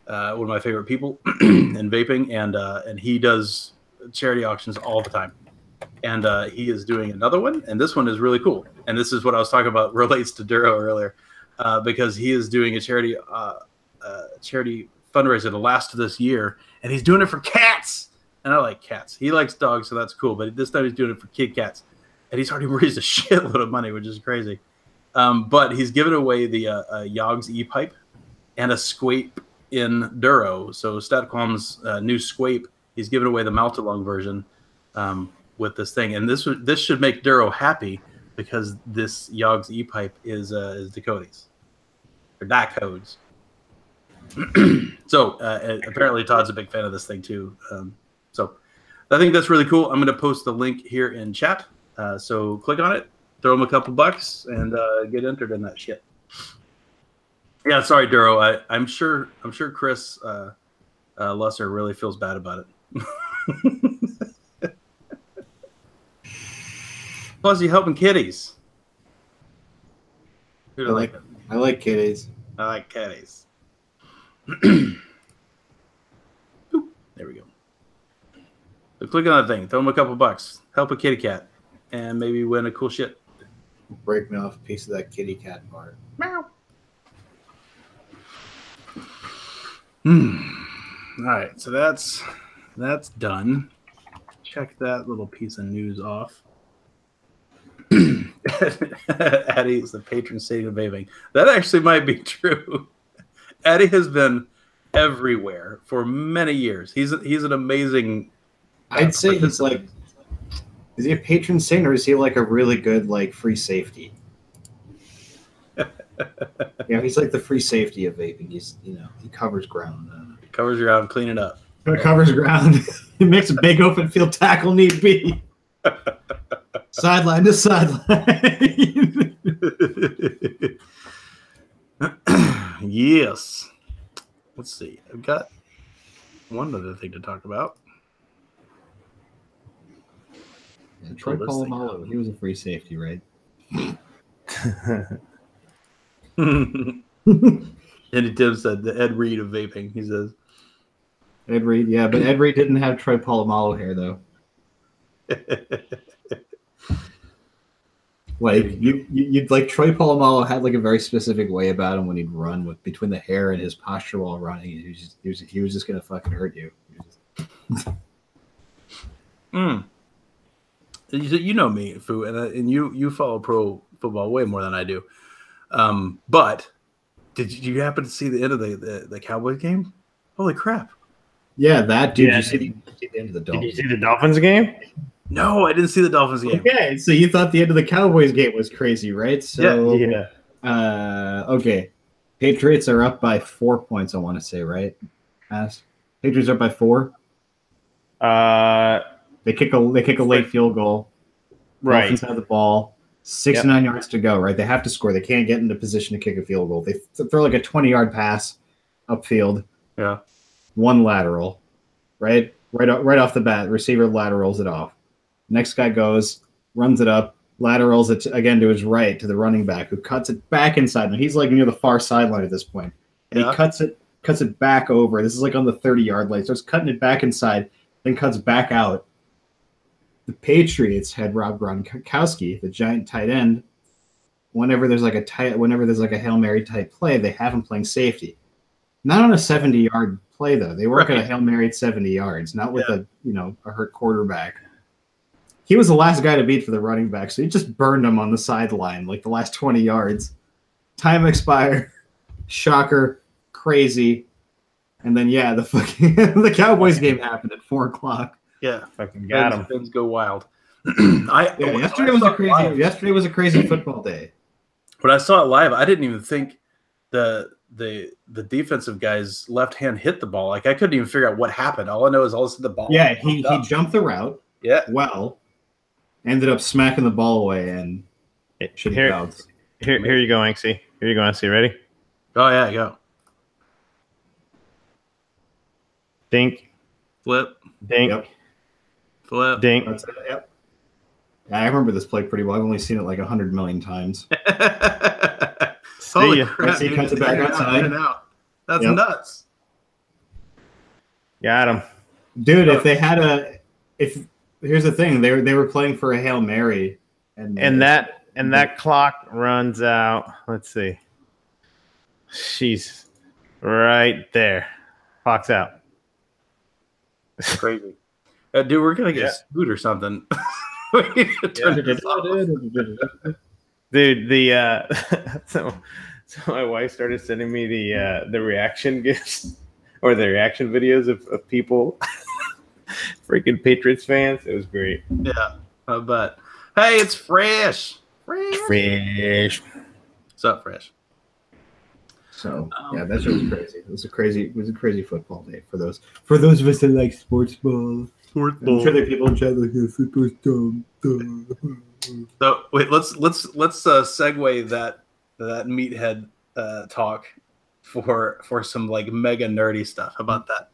one of my favorite people in vaping, and he does charity auctions all the time. And he is doing another one, and this one is really cool. And this is what I was talking about, relates to Duro earlier, because he is doing a charity fundraiser the last of this year, and he's doing it for cats. And I like cats. He likes dogs, so that's cool. But this time he's doing it for kid cats, and he's already raised a shitload of money, which is crazy. But he's given away the Yogg's e-pipe and a Squape in Duro. So Statquam's new Squape, he's given away the mount-along version with this thing. And this should make Duro happy because this Yogg's e-pipe is Dakota's. Or Dakota's. So apparently Todd's a big fan of this thing too. So I think that's really cool. I'm going to post the link here in chat. So click on it, throw them a couple bucks, and get entered in that shit. Yeah, sorry, Duro. I'm sure Chris Lusser really feels bad about it. Plus, you helping kitties. I like kitties. I like kitties. Boop. There we go. So click on that thing. Throw them a couple bucks. Help a kitty cat, and maybe win a cool shit. Break me off a piece of that kitty cat part. Meow. All right, so that's done. Check that little piece of news off. Addie is the patron saint of vaping. That actually might be true. Addie has been everywhere for many years. He's an amazing. I'd say he's like. Is he a patron saint or is he like a really good like free safety? He's like the free safety of vaping. He's he covers ground. Covers ground, clean it up. Covers ground. He makes a big open field tackle need be. Sideline to sideline. Yes. Let's see. I've got one other thing to talk about. Yeah, Troy Polamalu, he was a free safety, right? Andy Tim said the Ed Reed of vaping. He says Ed Reed, yeah, but Ed Reed didn't have Troy Polamalu hair though. Like you'd like Troy Polamalu had like a very specific way about him when he'd run with between the hair and his posture while running. He was just gonna fucking hurt you. You know me, Fu, and you follow pro football way more than I do. But did you happen to see the end of the Cowboys game? Holy crap! Yeah, that dude. Yeah, you see the end of the Dolphins? Did you see the Dolphins game? No, I didn't see the Dolphins game. Okay, so you thought the end of the Cowboys game was crazy, right? So yeah. Okay, Patriots are up by 4 points. I want to say, right? Patriots are up by 4. They kick a late field goal. Right. Dolphins have the ball. 69 yards to go. Right. They have to score. They can't get into position to kick a field goal. They throw like a 20-yard pass upfield. Yeah. One lateral. Right off the bat, receiver laterals it off. Next guy goes, runs it up, laterals it again to his right to the running back, who cuts it back inside. Now he's like near the far sideline at this point. And he cuts it back over. This is like on the 30-yard line. So it's cutting it back inside, then cuts back out. The Patriots had Rob Gronkowski, the giant tight end. Whenever there's like a Hail Mary type play, they have him playing safety. Not on a 70-yard play though. They work at a Hail Mary at 70 yards, not with a hurt quarterback. He was the last guy to beat for the running back, so he just burned him on the sideline, like the last 20 yards. Time expired. Shocker. Crazy. And then the Cowboys game happened at 4:00. Yeah, fucking got him. Things go wild. Yesterday was a crazy football day. When I saw it live, I didn't even think the defensive guy's left hand hit the ball. Like I couldn't even figure out what happened. All I know is all of a sudden the ball. Yeah, he jumped the route. Yeah. Well, ended up smacking the ball away and should have bounced. Here you go, Anxie. Here you go, Anxie. Ready? Oh yeah, go. Dink. Flip. Dink. Yep. Flip. Dink. That's it, yep. Yeah, I remember this play pretty well. I've only seen it like 100 million times. Holy ya. crap! He cuts it back outside. That's nuts. Got him. Dude, here's the thing, they were playing for a Hail Mary, and that clock runs out. Let's see. She's right there. Clock's out. Crazy. Dude, we're gonna get sued or something. We need to turn this off. Dude, so my wife started sending me the reaction gifs or the reaction videos of people, freaking Patriots fans. It was great. Yeah, I bet. Hey, it's Fresh. Fresh. What's up, Fresh? So that shit was crazy. It was a crazy football day for those of us that like sports ball. Fourth I'm sure there are people in chat like, yeah, super dumb. So wait, let's segue that meathead talk for some like mega nerdy stuff. How about that?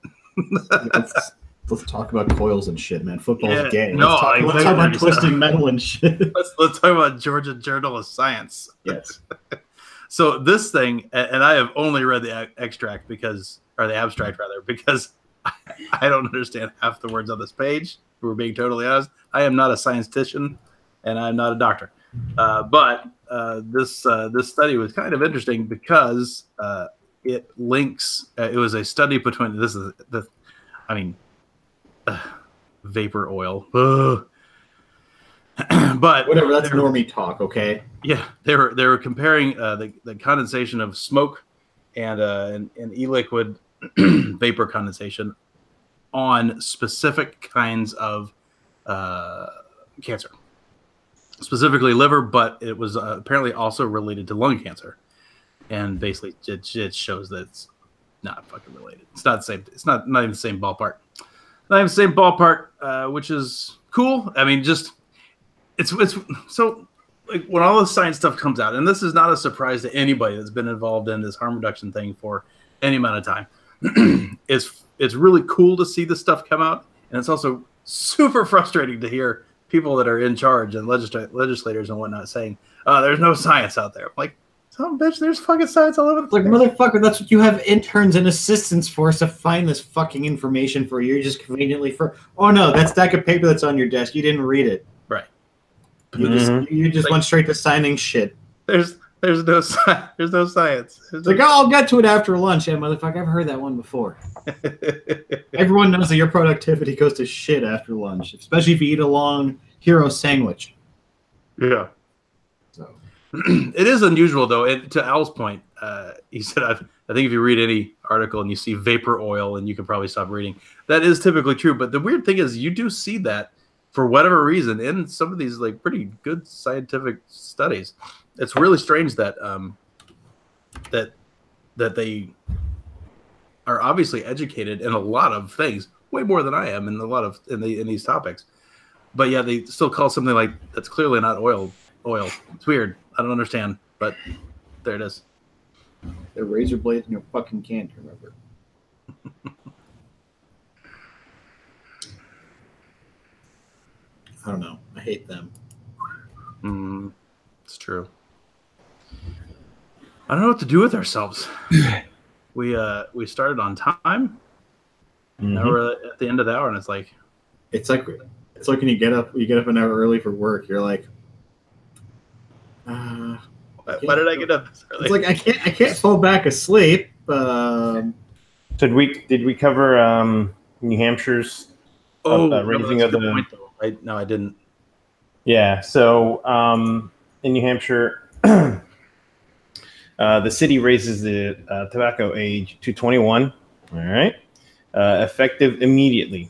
Let's talk about coils and shit, man. Football's gay. No, let's talk about twisting metal and shit. Let's talk about Georgia Journal of Science. Yes. So this thing, and I have only read the abstract because I don't understand half the words on this page. If we're being totally honest. I am not a scientist, and I'm not a doctor. But this study was kind of interesting because it links. It was a study between vapor oil. But whatever. That's normie talk, okay? Yeah, they were comparing the condensation of smoke and e-liquid vapor condensation on specific kinds of cancer, specifically liver, but it was apparently also related to lung cancer. And basically, it shows that it's not fucking related. It's not the same. It's not even the same ballpark. Not even the same ballpark, which is cool. I mean, just it's so. Like when all this science stuff comes out, and this is not a surprise to anybody that's been involved in this harm reduction thing for any amount of time, it's really cool to see this stuff come out, and it's also super frustrating to hear people that are in charge and legislators and whatnot saying, "There's no science out there." I'm like, son of a bitch, there's fucking science all over the place. Like, motherfucker, that's what you have interns and assistants for, is to find this fucking information for you. You're just conveniently for. Oh no, that stack of paper that's on your desk, you didn't read it. Right. You just went straight to signing shit. There's no science. It's like, oh, I'll get to it after lunch. Yeah, motherfucker, I've heard that one before. Everyone knows that your productivity goes to shit after lunch, especially if you eat a long hero sandwich. Yeah. So it is unusual, though. And to Al's point, he said, I think if you read any article and you see vapor oil, and you can probably stop reading, that is typically true. But the weird thing is, you do see that for whatever reason in some of these like pretty good scientific studies. It's really strange that that they are obviously educated in a lot of things, way more than I am in a lot of in these topics. But yeah, they still call something like that's clearly not oil. It's weird. I don't understand, but there it is. They're razor blades in your fucking can't remember. I don't know. I hate them. It's true. I don't know what to do with ourselves. We started on time. Now we're at the end of the hour, and it's like when you get up an hour early for work. You're like, why did I get up this early? It's like I can't fall back asleep. So did we cover New Hampshire's raising of the point, though. No, I didn't. Yeah. So in New Hampshire, the city raises the tobacco age to 21. All right. Effective immediately.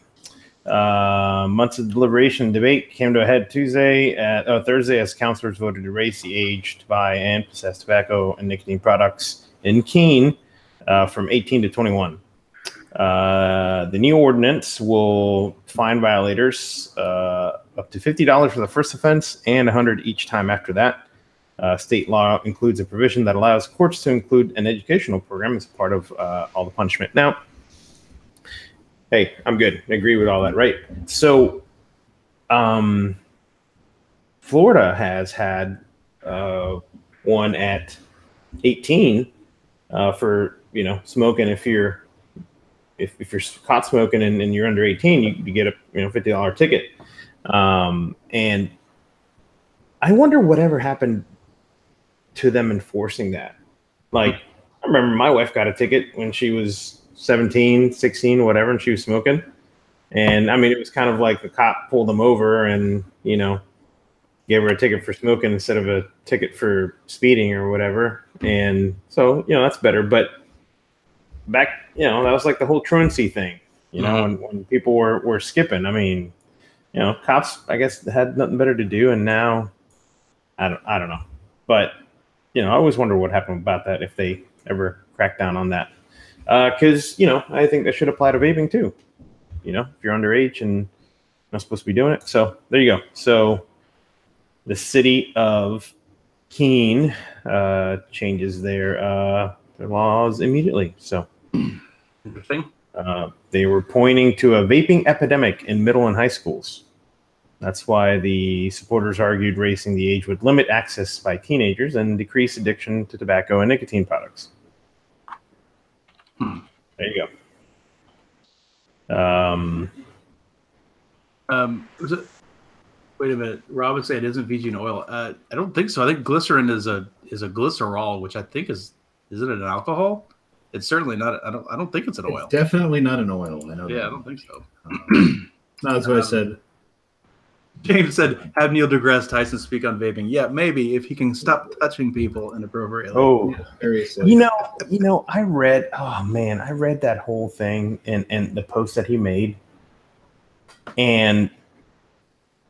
Months of deliberation and debate came to a head Thursday as councilors voted to raise the age to buy and possess tobacco and nicotine products in Keene from 18 to 21. The new ordinance will fine violators up to $50 for the first offense and $100 each time after that. State law includes a provision that allows courts to include an educational program as part of all the punishment. Now, hey, I'm good. I agree with all that, right? So, Florida has had one at 18 for smoking. If you're caught smoking and you're under 18, you get a $50 ticket. And I wonder whatever happened to them enforcing that. Like, I remember my wife got a ticket when she was 17, 16, whatever, and she was smoking. And I mean, it was kind of like the cop pulled them over and, gave her a ticket for smoking instead of a ticket for speeding or whatever. And so, that's better. But back, that was like the whole truancy thing, when people were skipping. I mean, cops, I guess, had nothing better to do. And now I don't know. But, I always wonder what happened about that if they ever crack down on that. Because, I think that should apply to vaping too. If you're underage and not supposed to be doing it. So there you go. So the city of Keene changes their laws immediately. So Interesting. they were pointing to a vaping epidemic in middle and high schools. That's why the supporters argued raising the age would limit access by teenagers and decrease addiction to tobacco and nicotine products. There you go. Was it? Wait a minute. Robin said it isn't VG and oil. I don't think so. I think glycerin is a glycerol, which I think is it an alcohol? It's certainly not. I don't think it's an oil. It's definitely not an oil. I know. Yeah, that. I don't think so. No, that's what I said. James said, "Have Neil deGrasse Tyson speak on vaping." Yeah, maybe if he can stop touching people inappropriately. Oh, Yeah, seriously. you know, I read that whole thing and the post that he made, and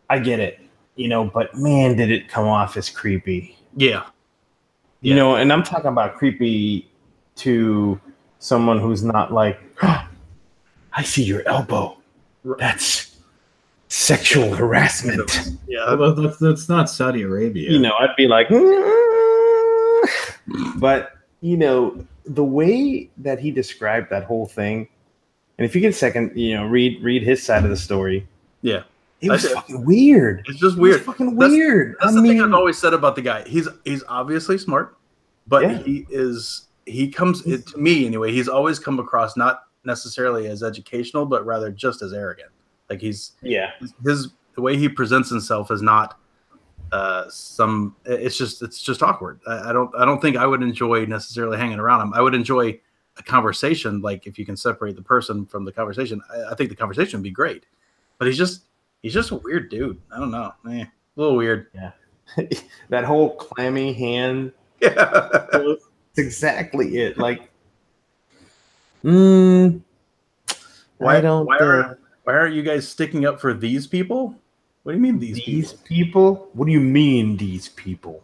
I get it, but man, did it come off as creepy. Yeah. You know, and I'm talking about creepy to someone who's not like, oh, I see your elbow. That's sexual harassment. Yeah. Well, that's not Saudi Arabia. I'd be like, but the way that he described that whole thing, and if you get a second, read his side of the story. Yeah. It was fucking weird. It's just weird. Fucking weird. That's the thing I've always said about the guy. He's obviously smart, but he comes to me anyway. He's always come across not necessarily as educational, but rather just as arrogant. Like the way he presents himself is not it's just awkward. I don't think I would enjoy necessarily hanging around him. I would enjoy a conversation, like if you can separate the person from the conversation. I think the conversation would be great, but he's just a weird dude. I don't know, a little weird. Yeah, that whole clammy hand. Yeah, that's exactly it. Like, why are you guys sticking up for these people? What do you mean these people? What do you mean these people?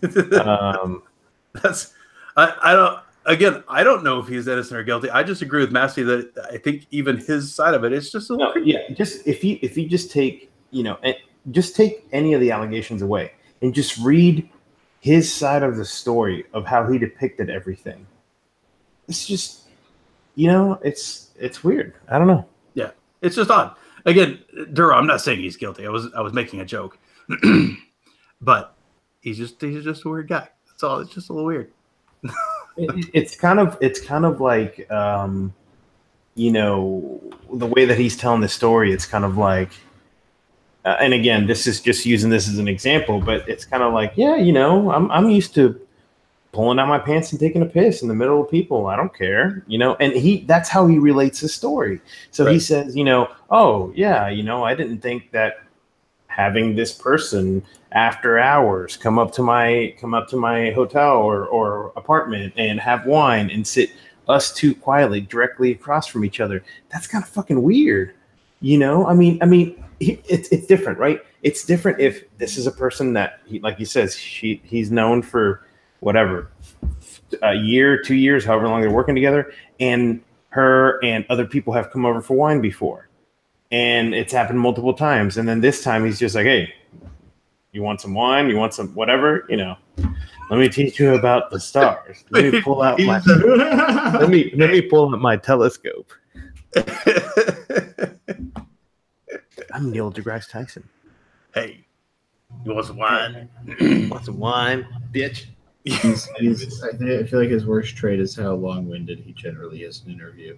That's I don't know if he's innocent or guilty. I just agree with Massey that I think even his side of it is just a little just if you just take just take any of the allegations away and just read his side of the story of how he depicted everything. It's just it's weird. I don't know. Yeah, it's just odd. Again, Duro, I'm not saying he's guilty. I was making a joke, but he's just a weird guy. That's all. It's just a little weird. It's kind of like the way that he's telling the story. It's kind of like, and again, this is just using this as an example, but it's kind of like, I'm used to pulling out my pants and taking a piss in the middle of people. I don't care, and that's how he relates the story. So He says, oh yeah, I didn't think that having this person after hours come up to my hotel or apartment and have wine and sit us two quietly directly across from each other, that's kind of fucking weird. I mean, it's different, right? It's different if this is a person that like he says, he's known for whatever, a year, 2 years, however long they're working together, and her and other people have come over for wine before, and it's happened multiple times, and then this time he's just like, hey, you want some wine? You want some whatever? Let me teach you about the stars. Let me pull out my let me pull out my telescope. I'm Neil deGrasse Tyson. Hey, you want some wine? Want some wine, bitch? I feel like his worst trait is how long-winded he generally is in an interview.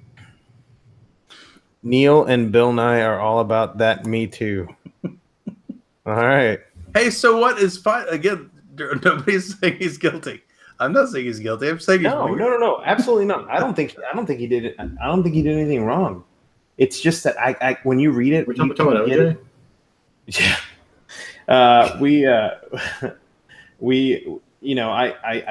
Neil and Bill Nye are all about that. Me too. All right. Hey, so what is fine? Again, nobody's saying he's guilty. I'm not saying he's guilty. I'm saying no, absolutely not. I don't think he did it. I don't think he did anything wrong. It's just that I when you read it, we're talking about OJ. I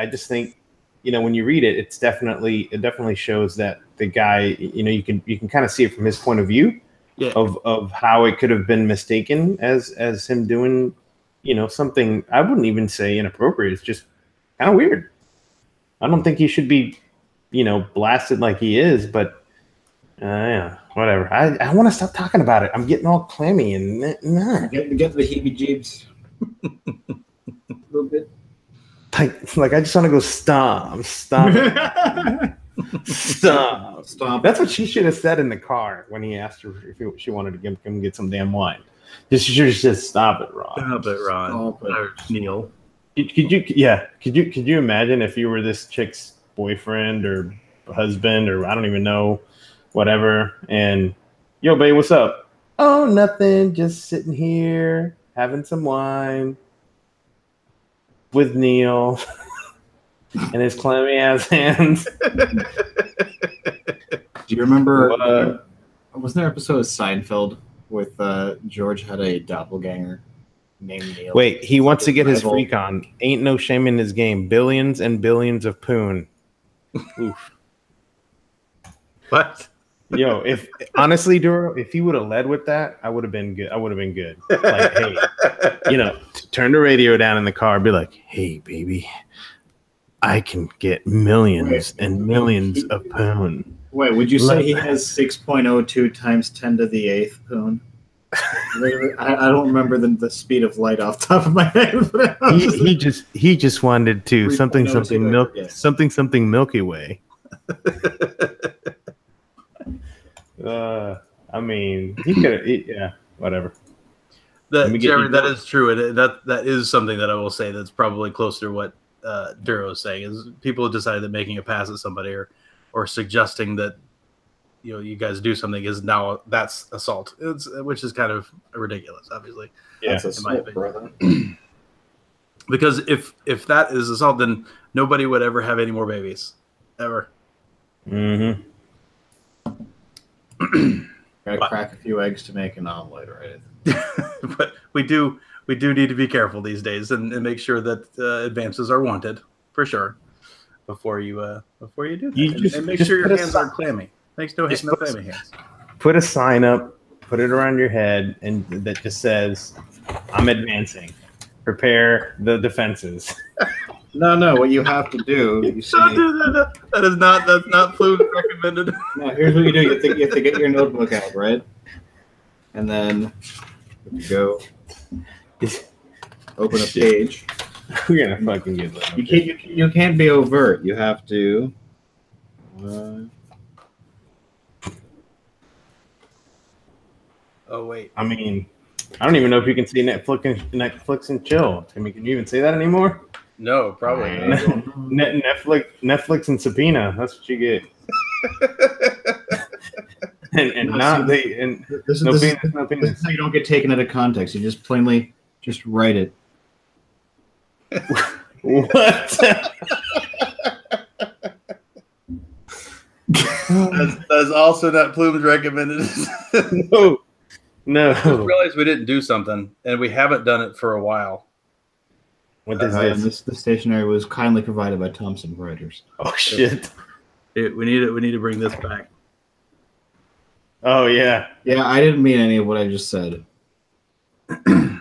just think, when you read it, it definitely shows that the guy, you can kind of see it from his point of view of how it could have been mistaken as him doing, something I wouldn't even say inappropriate. It's just kind of weird. I don't think he should be, blasted like he is, but Yeah, whatever. I want to stop talking about it. I'm getting all clammy and Get the heebie-jeebs. A little bit. like I just want to go stomp. Stop. That's what she should have said in the car when he asked her if she wanted to come get some damn wine. She should have said, "Stop it, Ron." Stop it, Ron. Stop it. Or Neil. Could you imagine if you were this chick's boyfriend or husband or I don't even know, whatever, and yo, babe, what's up? Oh, nothing, just sitting here having some wine with Neil and his clammy ass hands. Do you remember? Wasn't there an episode of Seinfeld with George had a doppelganger named Neil? Wait, he wants to get his freak on. Ain't no shame in his game. Billions and billions of poon. Oof. What? Yo, if honestly, Duro, if he would have led with that, I would have been good. Like, hey, turn the radio down in the car. Be like, hey, baby, I can get millions and millions of poon. Wait, would you say he has 6.02 times 10 to the 8th poon? I don't remember the speed of light off the top of my head. But he just wanted to something Milky Way. I mean, he could have, whatever. Jeremy, that is true, and that is something that I will say that's probably closer to what Duro is saying. Is people have decided that making a pass at somebody or suggesting that you guys do something that's assault. Which is kind of ridiculous, obviously. Yeah, that's assault, brother. Because if that is assault, then nobody would ever have any more babies, ever. Mm-hmm. Gotta crack a few eggs to make an omelet, right? But we do need to be careful these days and make sure that advances are wanted for sure before you do that. And make sure your hands aren't clammy. Thanks, no clammy hands. Put a sign up, put it around your head, and that just says, "I'm advancing. Prepare the defenses." No. What you have to do, Don't do that. That's not Plumes recommended. No, here's what you do. You have to get your notebook out, right? And then you go open a page. We're gonna fucking get that. You can't be overt. You have to. Oh wait. I mean, I don't even know if you can see Netflix and chill. I mean, can you even say that anymore? No, probably not. Netflix and subpoena. That's what you get. and not they and this is how you don't get taken out of context. You just plainly just write it. What? That's also not Plumes recommended. No. I just realized we didn't do something, and we haven't done it for a while. What is this? The stationery was kindly provided by Thompson Writers. Oh shit! We need to bring this back. Oh yeah. Yeah, I didn't mean any of what I just said. So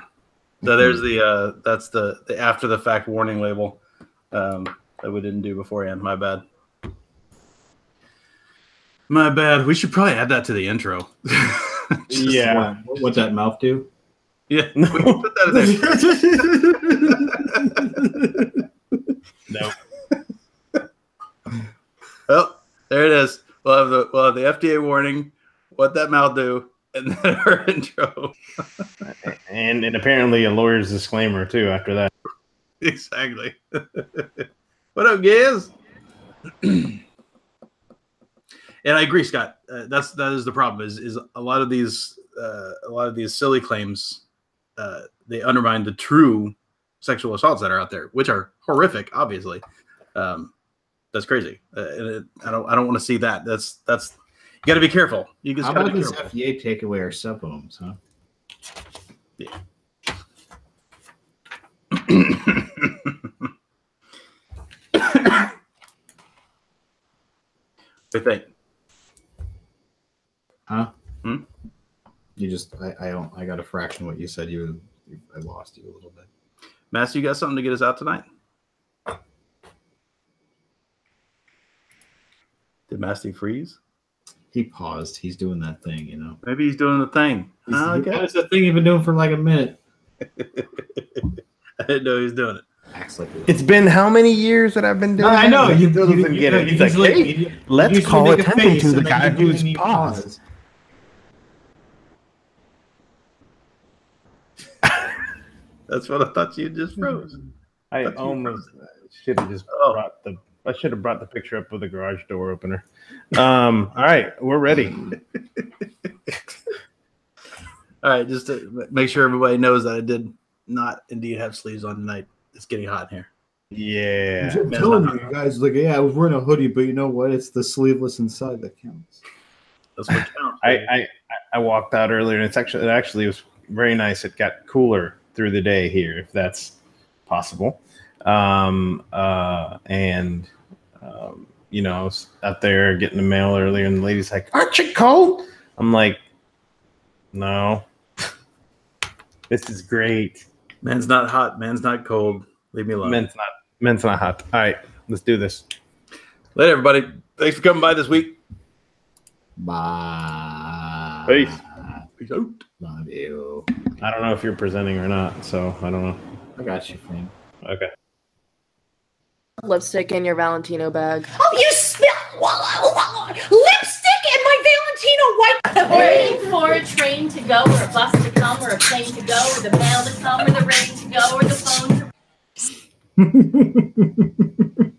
there's that's the after the fact warning label that we didn't do beforehand. My bad. We should probably add that to the intro. Yeah. What's that mouth do? Yeah. We can put that in there. No. Oh, there it is. We'll have the FDA warning, what that mouth do, and then our intro. and apparently a lawyer's disclaimer too after that. Exactly. What up, guys? And I agree, Scott. That is the problem. Is a lot of these silly claims they undermine the true sexual assaults that are out there, which are horrific. Obviously, that's crazy. And I don't want to see that. That's you got to be careful. You just How got to about be this careful. FDA take away our sub homes, huh? Yeah. What do you think? Huh? Hmm? You just I got a fraction of what you said. I lost you a little bit. Master, you got something to get us out tonight? Did Masty freeze? He paused. He's doing that thing, you know. Maybe he's doing the thing. That's the thing he's been doing for like a minute. I didn't know he was doing it. Acts like It's been how many years that I've been doing? I know. He doesn't get it. He's like, hey, let's call attention to the guy who's paused. That's what I thought you just froze. I almost should have just brought the. I should have brought the picture up with the garage door opener. All right, we're ready. All right, just to make sure everybody knows that I did not indeed have sleeves on tonight. It's getting hot in here. Yeah. I'm telling you guys, like, yeah, I was wearing a hoodie, but you know what? It's the sleeveless inside that counts. That's what counts. I walked out earlier, and it actually was very nice. It got cooler through the day here, if that's possible. You know, I was out there getting the mail earlier, and the lady's like, "Aren't you cold?" I'm like, "No, this is great." Man's not hot. Man's not cold. Leave me alone. Men's not hot. All right, let's do this. Later, everybody. Thanks for coming by this week. Bye. Peace. Peace out. Love you. I don't know if you're presenting or not, so I don't know. I got you, Frank. Okay. Lipstick in your Valentino bag. Oh, you smell lipstick in my Valentino white. Waiting for a train to go, or a bus to come, or a plane to go, or the mail to come, or the rain to go, or the phone to...